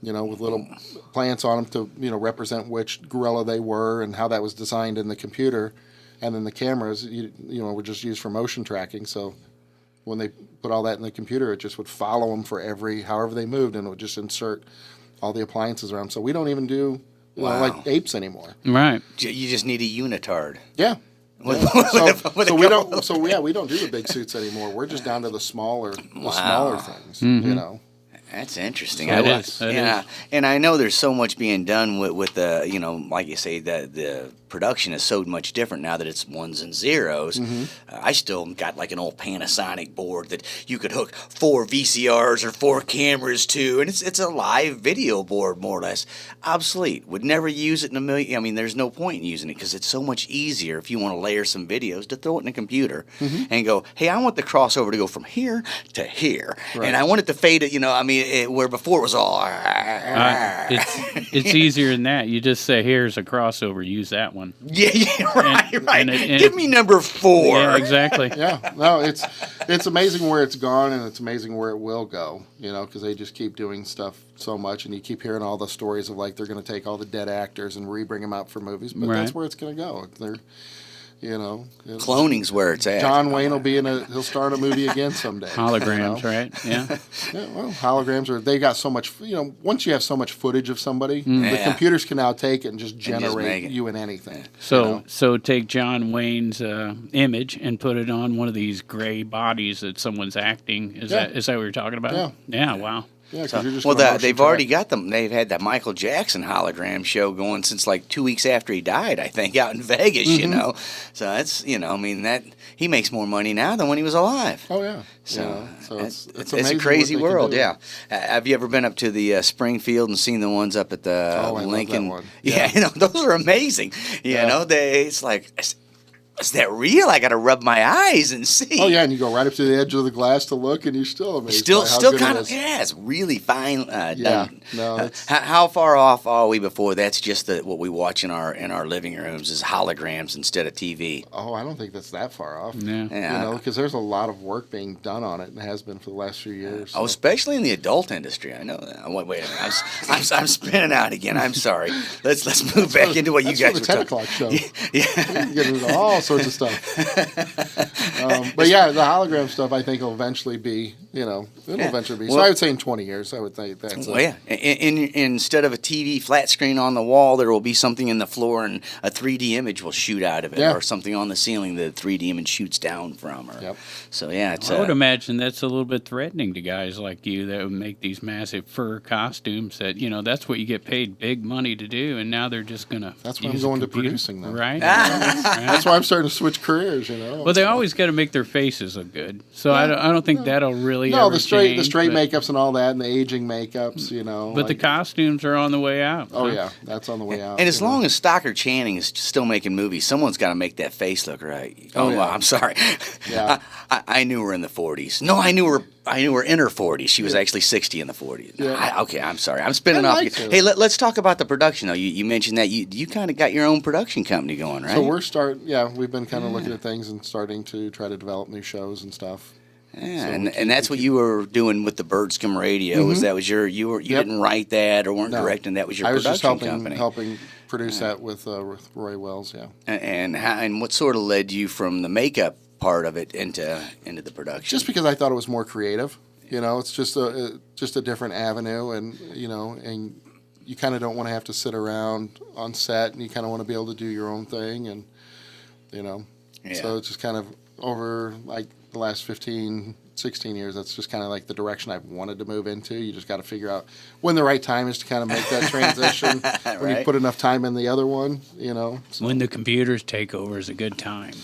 with little plants on them to represent which gorilla they were and how that was designed in the computer, and then the cameras, were just used for motion tracking. So when they put all that in the computer, it just would follow them for however they moved, and it would just insert all the appliances around. So we don't even do. Like apes anymore. Right. You just need a unitard. Yeah. So we don't. So yeah, we don't do the big suits anymore. We're just down to the smaller things. Mm-hmm. That's interesting. That is. And I know there's so much being done with the like you say, the production is so much different now that it's ones and zeros. Mm-hmm. I still got like an old Panasonic board that you could hook 4 VCRs or 4 cameras to, and it's a live video board, more or less. Obsolete. Would never use it in a million. I mean, there's no point in using it because it's so much easier if you want to layer some videos to throw it in a computer and go, hey, I want the crossover to go from here to here, and I want it to fade it. Where before it was all. It's easier than that. You just say, here's a crossover, use that one. Yeah, right. Give me number 4. Yeah, exactly. Yeah, no, it's amazing where it's gone, and it's amazing where it will go. Because they just keep doing stuff so much, and you keep hearing all the stories of like they're going to take all the dead actors and re-bring them out for movies, but that's where it's going to go. Cloning's where it's at. John Wayne he'll star in a movie again someday. Holograms, right? Yeah. Well, holograms they got so much, once you have so much footage of somebody, the computers can now take it and just generate you in anything. So take John Wayne's image and put it on one of these gray bodies that someone's acting. Is that what you're talking about? Yeah. Yeah, wow. Yeah, they've already got them. They've had that Michael Jackson hologram show going since like 2 weeks after he died, I think, out in Vegas. So that's that he makes more money now than when he was alive. Oh yeah. So it's a crazy world. Yeah. Have you ever been up to the Springfield and seen the ones up at the Lincoln? I love that one. Yeah, those are amazing. It's like. Is that real? I got to rub my eyes and see. Oh yeah, and you go right up to the edge of the glass to look, and you're still amazed. Still kind of it's really fine done. No, how far off are we before that's just what we watch in our living rooms is holograms instead of TV? Oh, I don't think that's that far off. Yeah. Because there's a lot of work being done on it, and has been for the last few years. Oh, especially in the adult industry. I know that. Wait a minute. I'm spinning out again. I'm sorry. Let's move back into what you guys were talking about. That's for the 10 o'clock show. Yeah. You get into all sorts of stuff. But yeah, the hologram stuff I think will eventually be, it'll eventually be. So I would say in 20 years, I would think that's instead of a TV flat screen on the wall, there will be something in the floor and a 3D image will shoot out of it, or something on the ceiling that the 3D image shoots down from. So yeah, I would imagine that's a little bit threatening to guys like you that would make these massive fur costumes that, that's what you get paid big money to do, and now they're just going to That's why I'm going to producing them. Right? That's why I'm starting to switch careers, Well, they always got to make their faces look good. So I don't think that'll really No, ever the straight change, makeups and all that, and the aging makeups, But the costumes are on the way out. Oh, huh? yeah, that's on the way out. And as long as Stockard Channing is still making movies, someone's got to make that face look right. Oh, yeah. well, I'm sorry. Yeah. I knew her in the 40s. No, I knew her in her 40s. She was actually 60 in the 40s. Yeah. Okay, I'm sorry. I'm spinning off. liked her. Hey, let's talk about the production, though. You mentioned that you kind of got your own production company going, right? So we've been kind of looking at things and starting to try to develop new shows and stuff. Yeah, So and that's what you were doing with the Birdscom Radio. Was that was you Yep. didn't write that or weren't No. directing? That was your I was production just company. helping produce that with Roy Wells, yeah. And what sort of led you from the makeup part of it into the production? Just because I thought it was more creative. It's just a different avenue, and and you kind of don't want to have to sit around on set, and you kind of want to be able to do your own thing, and so it's just kind of over like the last 15, 16 years, that's just kind of like the direction I've wanted to move into. You just got to figure out when the right time is to kind of make that transition. When you put enough time in the other one, So. When the computers take over is a good time.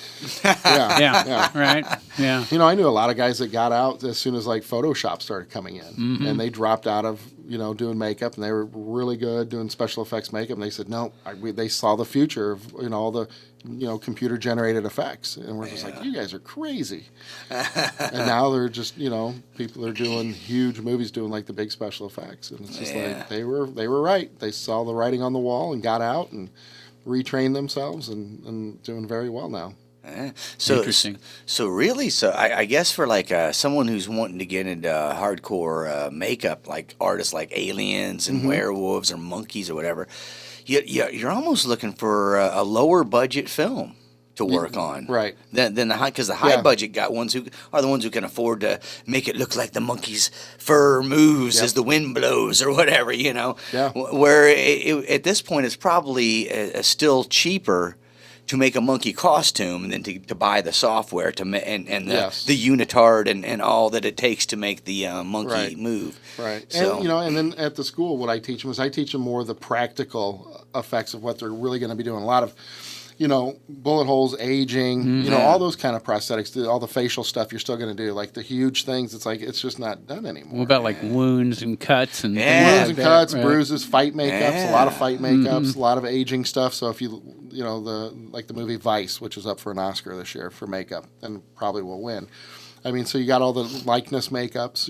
Yeah. Right? Yeah. I knew a lot of guys that got out as soon as like Photoshop started coming in, and they dropped out of doing makeup, and they were really good doing special effects makeup. And they said no, they saw the future of all the computer generated effects, and we're just like, you guys are crazy. And now they're just people are doing huge movies doing like the big special effects, and it's just like they were right. They saw the writing on the wall and got out and retrained themselves and doing very well now. So Interesting. So really, I guess for like someone who's wanting to get into hardcore makeup, like artists like aliens and werewolves or monkeys or whatever, you're almost looking for a lower budget film to work on, right? Than the high, because the high budget ones who are the ones who can afford to make it look like the monkey's fur moves as the wind blows or whatever, Yeah. Where at this point it's probably still cheaper to make a monkey costume than to buy the software and the unitard and all that it takes to make the monkey move. Right. So, and then at the school, what I teach them is I teach them more of the practical effects of what they're really going to be doing. A lot of, bullet holes, aging, all those kind of prosthetics, all the facial stuff you're still going to do. Like the huge things, it's just not done anymore. What about like wounds and cuts and things Wounds like and that, cuts, right? bruises, fight makeups, a lot of fight makeups, a lot of aging stuff. So if you the movie Vice, which is up for an Oscar this year for makeup and probably will win. I mean, so you got all the likeness makeups,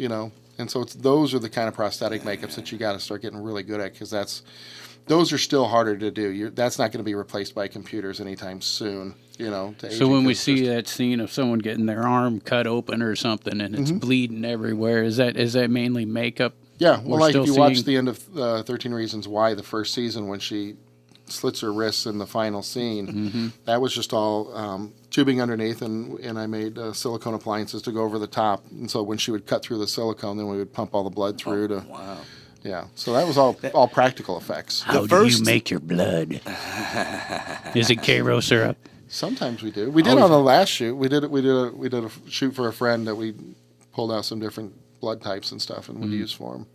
and so those are the kind of prosthetic makeups that you got to start getting really good at, because those are still harder to do. That's not going to be replaced by computers anytime soon. So when we see that scene of someone getting their arm cut open or something and it's bleeding everywhere, is that mainly makeup? Yeah, well, like if you watch seeing? the end of 13 Reasons Why, the first season, when she slits her wrists in the final scene, that was just all tubing underneath, and I made silicone appliances to go over the top. And so when she would cut through the silicone, then we would pump all the blood through to. Wow. Yeah, so that was all practical effects. How do you make your blood? Is it Cairo syrup? Sometimes we do. We did on the last shoot. We did a shoot for a friend that we pulled out some different blood types and stuff and would use for him.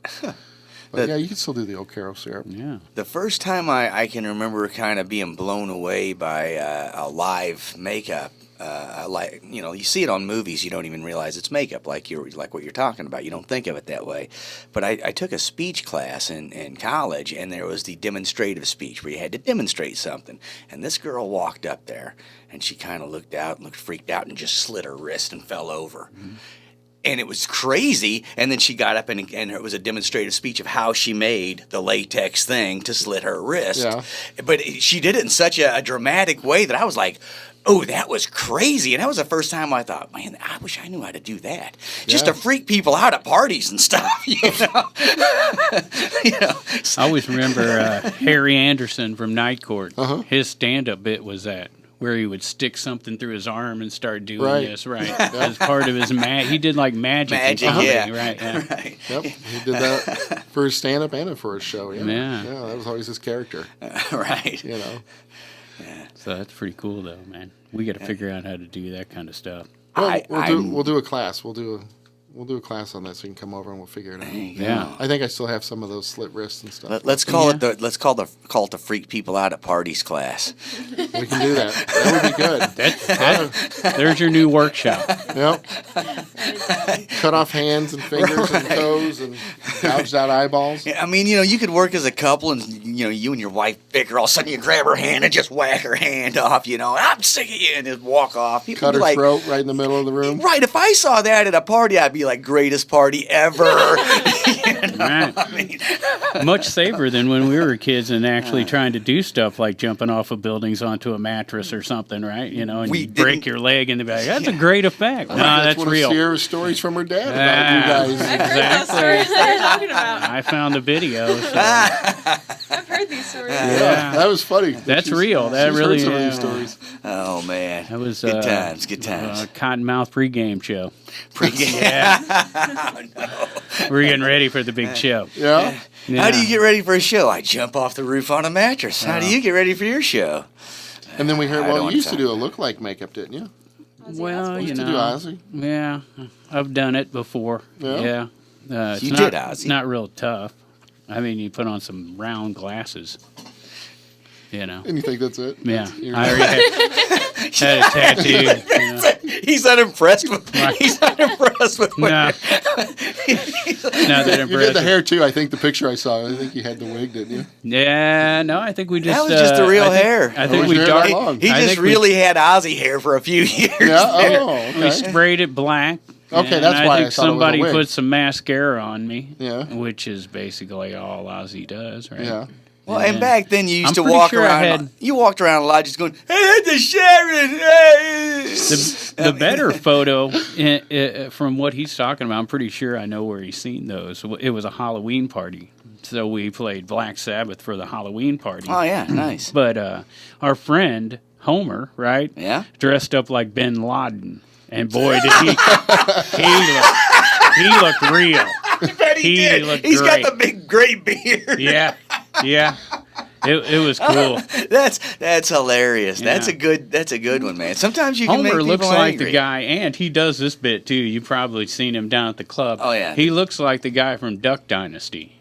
But yeah, you can still do the old Cairo syrup. Yeah. The first time I can remember kind of being blown away by a live makeup, you see it on movies, you don't even realize it's makeup, like what you're talking about. You don't think of it that way. But I took a speech class in college, and there was the demonstrative speech where you had to demonstrate something. And this girl walked up there, and she kind of looked freaked out, and just slit her wrist and fell over. And it was crazy. And then she got up and it was a demonstrative speech of how she made the latex thing to slit her wrist. Yeah. But she did it in such a dramatic way that I was like, oh, that was crazy. And that was the first time I thought, man, I wish I knew how to do that. Just to freak people out at parties and stuff, I always remember Harry Anderson from Night Court. His stand-up bit was that, where he would stick something through his arm and start doing this, as part of his he did like magic and comedy, right? Yeah. Right. Yep, he did that for his stand-up and for his show. Yeah. That was always his character. Right. So that's pretty cool, though, man. We got to figure out how to do that kind of stuff. Well, we'll do a class. We'll do We'll do a class on that so you can come over and we'll figure it out. Yeah. I think I still have some of those slit wrists and stuff. Let's call it the freak people out at parties class. We can do that. That would be good. There's your new workshop. Yep. Cut off hands and fingers and toes and gouged out eyeballs. Yeah, I mean, you could work as a couple, and you and your wife bicker. All of a sudden, you grab her hand and just whack her hand off. I'm sick of you, and just walk off. People Cut be her throat right in the middle of the room. Right. If I saw that at a party, I'd be like, greatest party ever. Right. I mean, Much safer than when we were kids and actually trying to do stuff like jumping off of buildings onto a mattress or something, right? And We you break your leg in the back. That's a great effect. No, that's one real. of Sierra's stories from her dad about you guys. Exactly. Stories that you're talking about. I found the video. So. I've heard these stories. Yeah, that was funny. That's real. That she's really heard some of is. these stories. oh man, That was good times. Good times. Cottonmouth pregame show. Yeah. We're getting ready for the big show. Yeah. Yeah. How do you get ready for a show? I jump off the roof on a mattress. How do you get ready for your show? And then we heard, I don't well, wanna you used to talk. do a look-like makeup, didn't you? Well, You you used to do know, Ozzy. yeah, I've done it before. Yeah? It's You not, did, Ozzy. It's not real tough. I mean, you put on some round glasses. And you think that's it? Yeah, You're I already had a tattoo. He's unimpressed with. Right. He's unimpressed with. No, not that You did the impressive. hair, too. I think the picture I saw, I think you had the wig, didn't you? Yeah, no, I think we just. That was just the real hair. I think was we hair dark. that long. He I just think we- really had Ozzy hair for a few years. Yeah? there. Oh, We okay. sprayed it black. Okay, and that's I why I think thought it was a somebody wig. put some mascara on me. Yeah. Which is basically all Ozzy does, right? Yeah. Well, and back then you used I'm to pretty walk sure I around. had- You walked around a lot, just going, "Hey, that's a Sharon." Hey. The better photo from what he's talking about, I'm pretty sure I know where he's seen those. It was a Halloween party. So we played Black Sabbath for the Halloween party. Oh yeah, nice. But our friend, Homer, right? Yeah. Dressed up like Bin Laden. And boy, did he looked real. I bet he did. looked He's great. got the big gray beard. Yeah. It was cool. That's hilarious. Yeah. That's a good one, man. Sometimes you can make Homer people looks like angry. the guy, and he does this bit too. You've probably seen him down at the club. Oh, yeah. He looks like the guy from Duck Dynasty.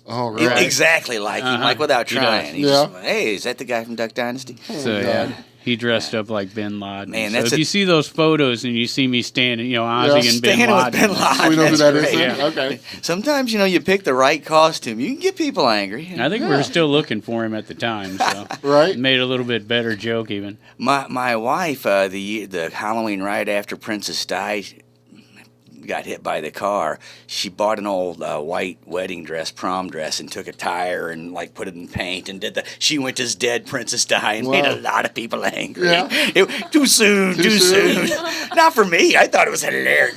Oh, right. Exactly like him, like without He trying. does. He's Yeah. just, hey, is that the guy from Duck Dynasty? So yeah, he dressed up like Bin Laden. Man, so that's if a- you see those photos and you see me standing, Ozzy Yeah. and Bin Standing with Laden. Bin Laden. So we know who That's that is. great. then? Yeah. Okay. Sometimes you pick the right costume. You can get people angry. I think we were still looking for him at the time, so Right. made a little bit better joke even. My wife, the Halloween right after Princess died, got hit by the car. She bought an old white wedding dress, prom dress, and took a tire and put it in paint and did the. She went as dead Princess Di and made a Wow. lot of people angry. Yeah. Too soon. Too soon. Not for me. I thought it was hilarious.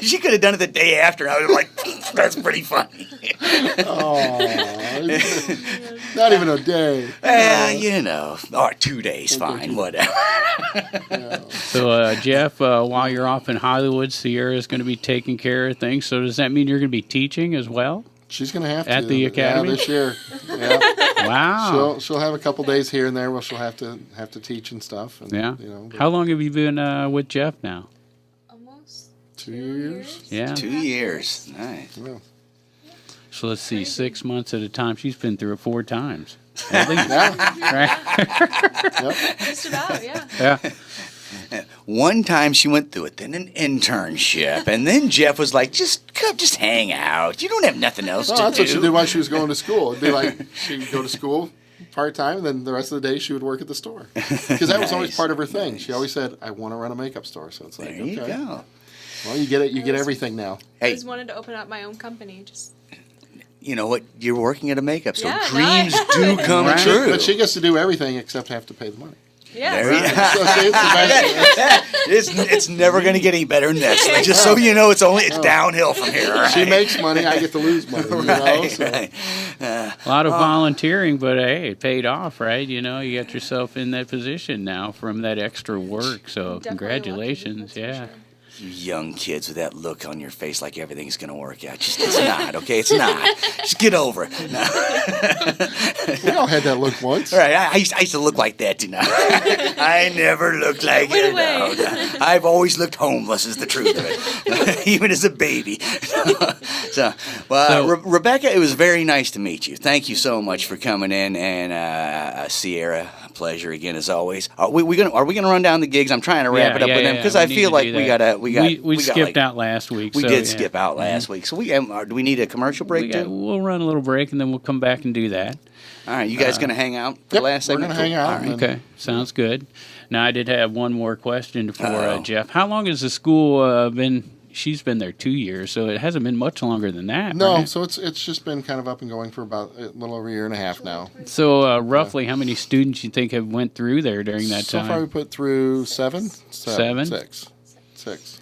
She could have done it the day after. I was like, that's pretty funny. Oh, not even a day. Or 2 days, fine, whatever. So Jeff, while you're off in Hollywood, Sierra's going to be taking care of things. So does that mean you're going to be teaching as well? She's gonna have to At the academy? this year. Yeah. Wow. She'll have a couple days here and there where she'll have to teach and stuff. And, Yeah. but How long have you been with Jeff now? Almost 2 years. Yeah. 2 years. Nice. Yeah. So let's see, 6 months at a time. She's been through it 4 times. At least, Yeah. right? Just about, yeah. Yeah. One time she went through it, then an internship, and then Jeff was like, "Just come, just hang out. You don't have nothing else Oh, to that's do." what she did while she was going to school. It'd be like she'd go to school part time, and then the rest of the day she would work at the store. Because that was always Nice. part of her thing. She always said, "I want to run a makeup store." So it's like, There you okay, go. well, you get it. You get everything now. I Hey, just wanted to open up my own company. Just you know what? You're working at a makeup store. Yeah, now I Dreams have do it. come Right. true. But she gets to do everything except have to pay the money. yeah. There you So see, it's the best. it's never going to get any better than this. Like, just so you know, it's downhill from here. All She right? makes money. I get to lose money. You know? Right, So, right. A lot of volunteering, but hey, it paid off, right? You got yourself in that position now from that extra work. So Definitely congratulations. lucky, that's for Yeah. sure. You young kids with that look on your face like everything's going to work out. Just, it's not, okay? It's not. Just get over it. No. We all had that look once. Right, I used to look like that, too. I never looked like Went it. away. No. I've always looked homeless, is the truth of it, even as a baby. Rebecca, it was very nice to meet you. Thank you so much for coming in, and Sierra, a pleasure again as always. Are we gonna run down the gigs? I'm trying to wrap it up with them because I feel like we skipped out last week. We did skip out last week. So do we need a commercial break too? We'll run a little break and then we'll come back and do that. All right, you guys gonna hang out for the last segment? We're gonna hang out. All right. Okay, sounds good. Now I did have one more question for Jeff. How long has the school been? She's been there 2 years, so it hasn't been much longer than that. No, right? so it's just been kind of up and going for about a little over a year and a half now. So roughly, how many students you think have went through there during that So time? far, we put through seven. Six.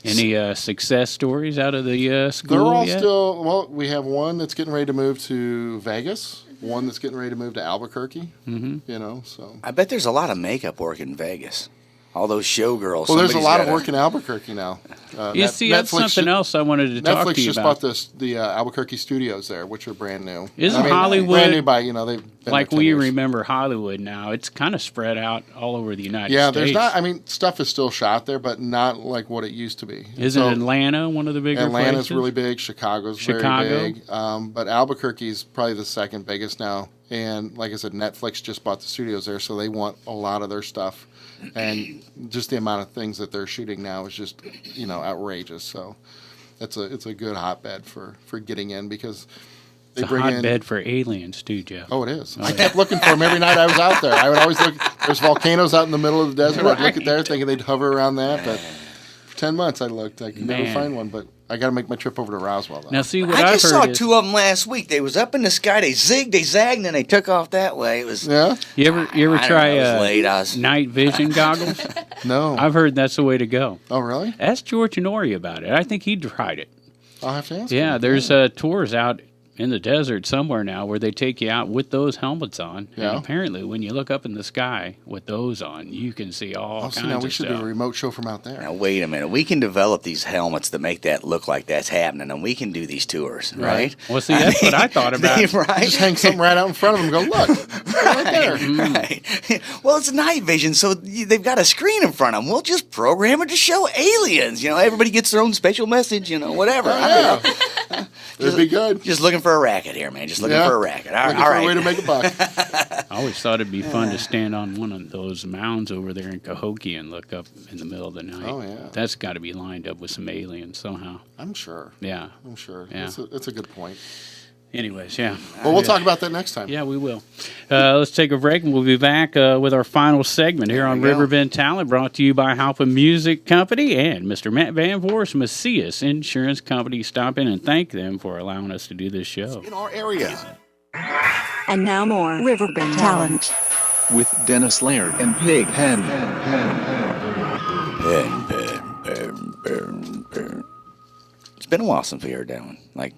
Any success stories out of the school? They're all yet? still. Well, we have one that's getting ready to move to Vegas. One that's getting ready to move to Albuquerque. Mm-hmm. So I bet there's a lot of makeup work in Vegas. All those showgirls. Well, there's a lot of work in Albuquerque now. That's something else I wanted to talk to you about. Netflix just bought the Albuquerque studios there, which are brand new. Isn't Hollywood brand new by they've been like there 10 we years. remember Hollywood now? It's kind of spread out all over the United States. Yeah, there's not. I mean, stuff is still shot there, but not like what it used to be. Isn't Atlanta one of the bigger Atlanta's places? really big. Chicago's very big. But Albuquerque's probably the second biggest now. And like I said, Netflix just bought the studios there, so they want a lot of their stuff. And just the amount of things that they're shooting now is just, outrageous. So it's a good hotbed for getting in because they It's bring a in. hotbed for aliens too, Jeff. Oh, it is. I kept looking for them every night I was out there. I would always look. There's volcanoes out in the middle of the desert. I'd look at there thinking they'd hover around that, but for 10 months I looked. I could never find one, but I got to make my trip over to Roswell. Though. Now, see what I I've just heard saw is, two of them last week. They was up in the sky. They zigged, they zagged, and then they took off that way. It was. Yeah. You ever I don't try know, it was late. I was- night vision goggles? No. I've heard that's the way to go. Oh, really? Ask George Nori about it. I think he tried it. I'll have to ask. Yeah, him. there's tours out in the desert somewhere now where they take you out with those helmets on. Yeah. And apparently, when you look up in the sky with those on, you can see all kinds now of we should stuff. do a remote show from out there. Now wait a minute. We can develop these helmets that make that look like that's happening, and we can do these tours, right? Well, see, that's what I thought about. Right? Just hang something right out in front of them. And go look, right there. Right. Well, it's night vision, so they've got a screen in front of them. We'll just program it to show aliens. Everybody gets their own special message. Whatever. Yeah. It'd be good. Just looking for a racket here, man. Just looking for a racket. All Looking for right. a way to make a buck. I always thought it'd be fun to stand on one of those mounds over there in Cahokia and look up in the middle of the night. Oh, yeah. That's got to be lined up with some aliens somehow. I'm sure. Yeah. I'm sure. Yeah. It's a good point. Anyways, yeah. Well, we'll talk about that next time. Yeah, we will. Let's take a break, and we'll be back with our final segment here on we go. Riverbend Talent, brought to you by Halpa Music Company and Mr. Matt Van Voorst, Macias Insurance Company. Stop in and thank them for allowing us to do this show. In our area. And now more Riverbend Talent. With Dennis Laird and Pig Hen. It's been a while since we heard that one. Like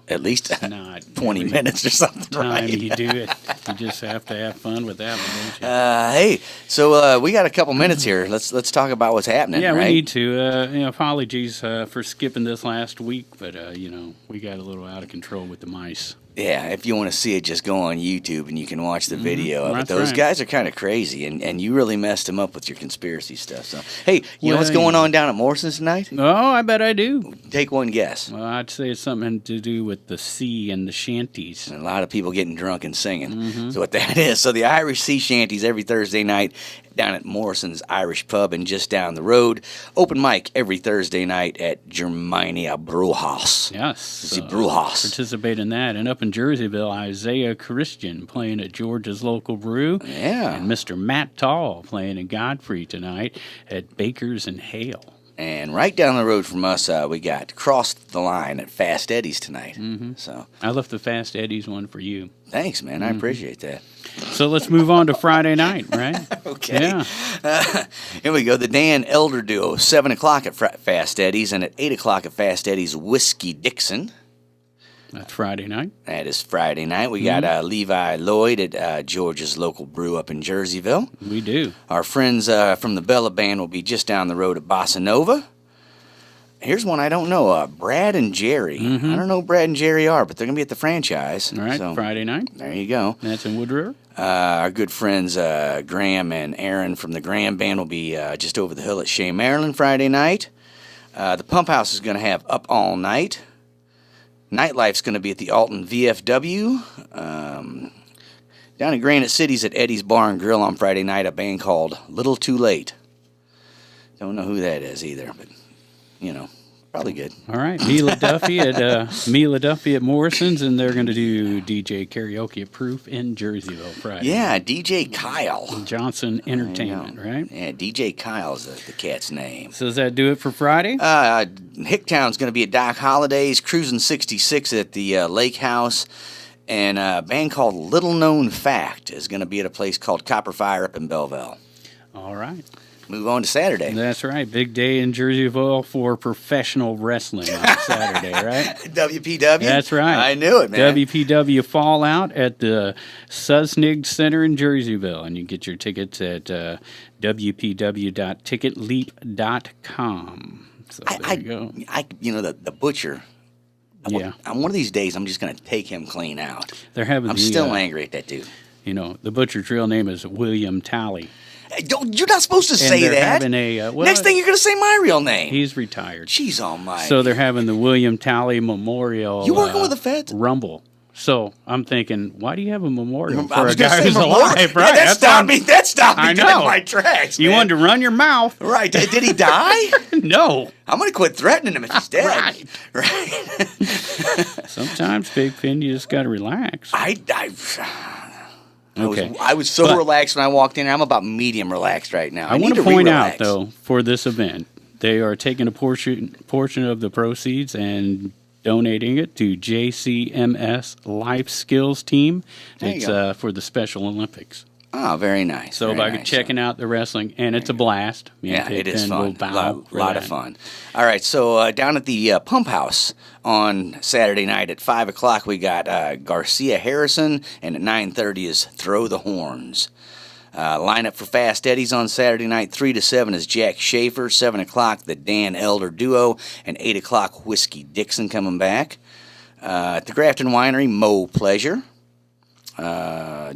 at least Not 20 minutes or something. time Right? you do it. You just have to have fun with that one, don't you? Hey, so we got a couple minutes here. Let's talk about what's happening. Yeah, right? we need to. Apologies for skipping this last week, but we got a little out of control with the mice. Yeah, if you want to see it, just go on YouTube and you can watch the video of it. That's Those right. guys are kind of crazy, and you really messed them up with your conspiracy stuff. So, hey, you know what's Well, going on down at Morrison's tonight? Oh, I bet I do. Take one guess. Well, I'd say it's something to do with the sea and the shanties. And a lot of people getting drunk and singing. So what that is. So the Irish sea shanties every Thursday night down at Morrison's Irish Pub and just down the road. Open mic every Thursday night at Germania Brewhouse. Yes. The Brewhouse. Participate in that. And up in Jerseyville, Isaiah Christian playing at George's Local Brew. Yeah. And Mr. Matt Tall playing in Godfrey tonight at Baker's and Hale. And right down the road from us, we got Cross the Line at Fast Eddie's tonight. So I left the Fast Eddie's one for you. thanks, man. I appreciate that. So let's move on to Friday night, right? Okay. Yeah. Here we go. The Dan Elder Duo, 7 o'clock at Fast Eddie's and at 8 o'clock at Fast Eddie's Whiskey Dixon. That's Friday night. That is Friday night. We got Levi Lloyd at George's Local Brew up in Jerseyville. We do. Our friends from the Bella Band will be just down the road at Bossa Nova. Here's one I don't know. Brad and Jerry. I don't know who Brad and Jerry are, but they're going to be at the franchise. All right, so Friday night. there you go. That's in Wood River. Our good friends Graham and Aaron from the Graham Band will be just over the hill at Shea, Maryland Friday night. The Pump House is going to have Up All Night. Nightlife's going to be at the Alton VFW. Down in Granite City's at Eddie's Bar and Grill on Friday night, a band called Little Too Late. Don't know who that is either, but, probably good. All right, Mila Duffy at Morrison's, and they're going to do DJ karaoke at Proof in Jerseyville Friday. Yeah, DJ Kyle. Johnson Entertainment, right? Yeah, DJ Kyle's the cat's name. So does that do it for Friday? Hicktown's going to be at Doc Holliday's, Cruising 66 at the Lake House, and a band called Little Known Fact is going to be at a place called Copper Fire up in Belleville. All right. Move on to Saturday. That's right. Big day in Jerseyville for professional wrestling on Saturday, right? WPW? That's right. I knew it, man. WPW Fallout at the Susnig Center in Jerseyville. And you get your tickets at wpw.ticketleap.com. So there you go. The butcher. Yeah. One of these days, I'm just going to take him clean out. They're having I'm still angry at that dude. The butcher's real name is William Talley. You're not supposed to say that. Next thing you're going to say my real name. He's retired. Jeez almighty. So they're having the William Talley Memorial. You working with the feds? Rumble. So I'm thinking, why do you have a memorial I for was a guy who's memorial. alive? Right? Yeah, that stopped me I dead know. in my tracks. You man. wanted to run your mouth. Right. Did he die? No. I'm going to quit threatening him if he's dead. Right. Sometimes, Big Finn, you just got to relax. I was so relaxed when I walked in here. I'm about medium relaxed right now. I want to point out, though, for this event, they are taking a portion of the proceeds and donating it to JCMS Life Skills Team. It's for the Special Olympics. Oh, very nice. So very by nice. checking out the wrestling, and it's a blast. Yeah, it is fun. A A lot of fun. All right, so down at the Pump House on Saturday night at 5 o'clock, we got Garcia Harrison, and at 9:30 is Throw the Horns. Lineup for Fast Eddie's on Saturday night, 3 to 7 is Jack Schaefer, 7 o'clock the Dan Elder Duo, and 8 o'clock Whiskey Dixon coming back. At the Grafton Winery, Mo Pleasure.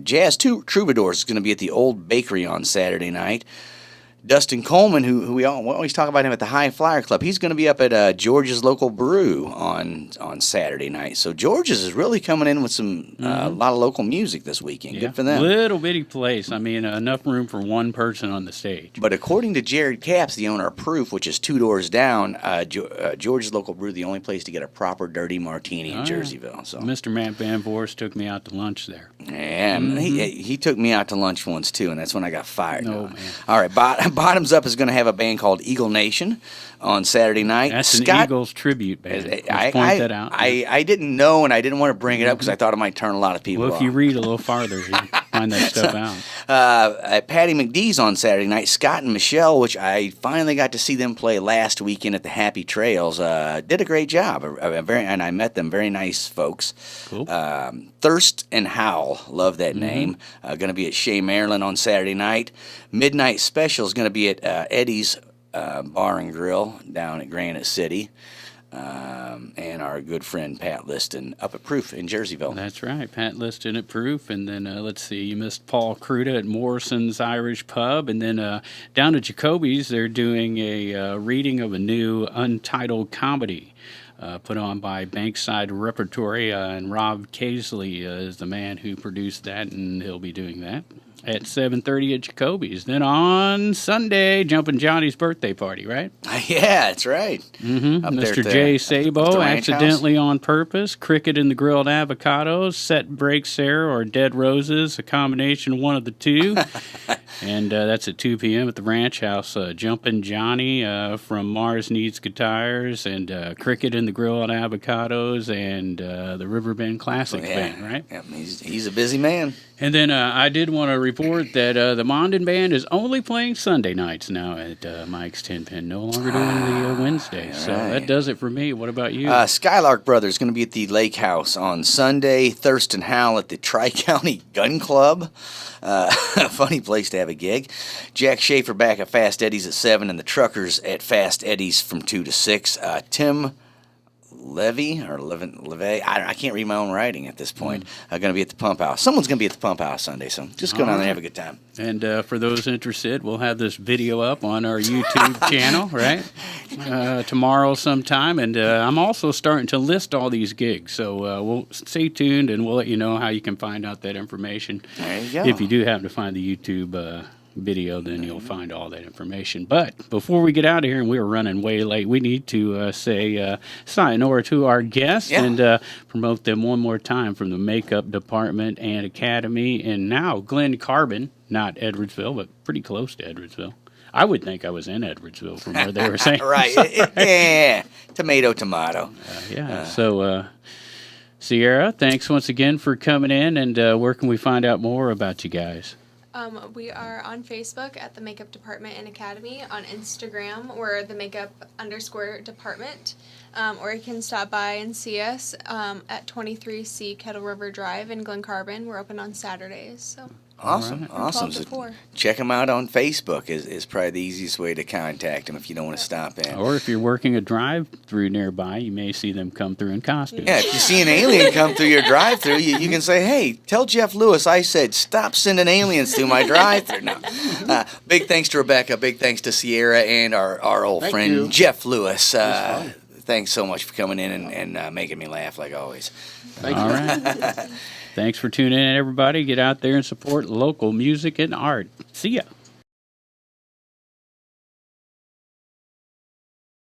Jazz Troubadours is going to be at the Old Bakery on Saturday night. Dustin Coleman, who we always talk about him at the High Flyer Club, he's going to be up at George's Local Brew on Saturday night. So George's is really coming in with some a lot of local music this weekend. Yeah. Good for them. Little bitty place. I mean, enough room for one person on the stage. But according to Jared Capps, the owner of Proof, which is 2 doors down, George's Local Brew, the only place to get a proper dirty martini in Jerseyville. So Mr. Matt Van Vorst took me out to lunch there. Yeah, he took me out to lunch once too, and that's when I got fired. No, man. All right, Bottoms Up is going to have a band called Eagle Nation on Saturday night. That's an Eagles tribute band. Let's point that out. I didn't know, and I didn't want to bring it up because I thought it might turn a lot of people off. Well, if you read a little farther, you find that stuff out. At Patty McDee's on Saturday night, Scott and Michelle, which I finally got to see them play last weekend at the Happy Trails, did a great job. And I met them, very nice folks. Cool. Thirst and Howl, love that name. Going to be at Shea, Maryland on Saturday night. Midnight Special is going to be at Eddie's Bar and Grill down at Granite City. And our good friend Pat Liston up at Proof in Jerseyville. That's right, Pat Liston at Proof, and then let's see, you missed Paul Cruda at Morrison's Irish Pub, and then down at Jacoby's, they're doing a reading of a new untitled comedy put on by Bankside Repertory, and Rob Casely is the man who produced that, and he'll be doing that at 7:30 at Jacoby's. Then on Sunday, Jumpin' Johnny's birthday party, right? Yeah, that's right. Mr. Jay Sabo, accidentally on purpose, Cricket and the Grilled Avocados, Set Breaks There, or Dead Roses, a combination of one of the two. And that's at 2 p.m. at the Ranch House. Jumpin' Johnny from Mars Needs Guitars, and Cricket and the Grilled Avocados, and the Riverbend Classic Band, right? Yeah, he's a busy man. And then I did want to report that the Mondin Band is only playing Sunday nights now at Mike's Tin Pin, no longer doing the Wednesday. So that does it for me. What about you? Skylark Brothers going to be at the Lake House on Sunday. Thirst and Howl at the Tri-County Gun Club. A funny place to have a gig. Jack Schaefer back at Fast Eddie's at 7, and the Truckers at Fast Eddie's from 2 to 6. Tim Levy I can't read my own writing at this point. Going to be at the Pump House. Someone's going to be at the Pump House Sunday, so just go down there and have a good time. And for those interested, we'll have this video up on our YouTube channel, right? Tomorrow sometime. And I'm also starting to list all these gigs. So we'll stay tuned, and we'll let you know how you can find out that information. There you go. If you do happen to find the YouTube video, then you'll find all that information. But before we get out of here, and we're running way late, we need to say sayonara to our guests and promote them one more time from the makeup department and academy, and now Glen Carbon, not Edwardsville, but pretty close to Edwardsville. I would think I was in Edwardsville from where they were saying. Right. Yeah. Tomato. So Sierra, thanks once again for coming in, and where can we find out more about you guys? We are on Facebook at the Makeup Department and Academy. On Instagram, we're the Makeup_Department. Or you can stop by and see us at 23C Kettle River Drive in Glen Carbon. We're open on Saturdays. So. Awesome. 12 to 4. Check them out on Facebook is probably the easiest way to contact them if you don't want to stop in. Or if you're working a drive-through nearby, you may see them come through in costume. Yeah, if you see an alien come through your drive-through, you can say, hey, tell Jeff Lewis I said stop sending aliens through my drive-through. No. Big thanks to Rebecca. Big thanks to Sierra and our old friend Jeff Lewis. Thanks so much for coming in and making me laugh like always. Thank you. All right. Thanks for tuning in, everybody. Get out there and support local music and art. See ya.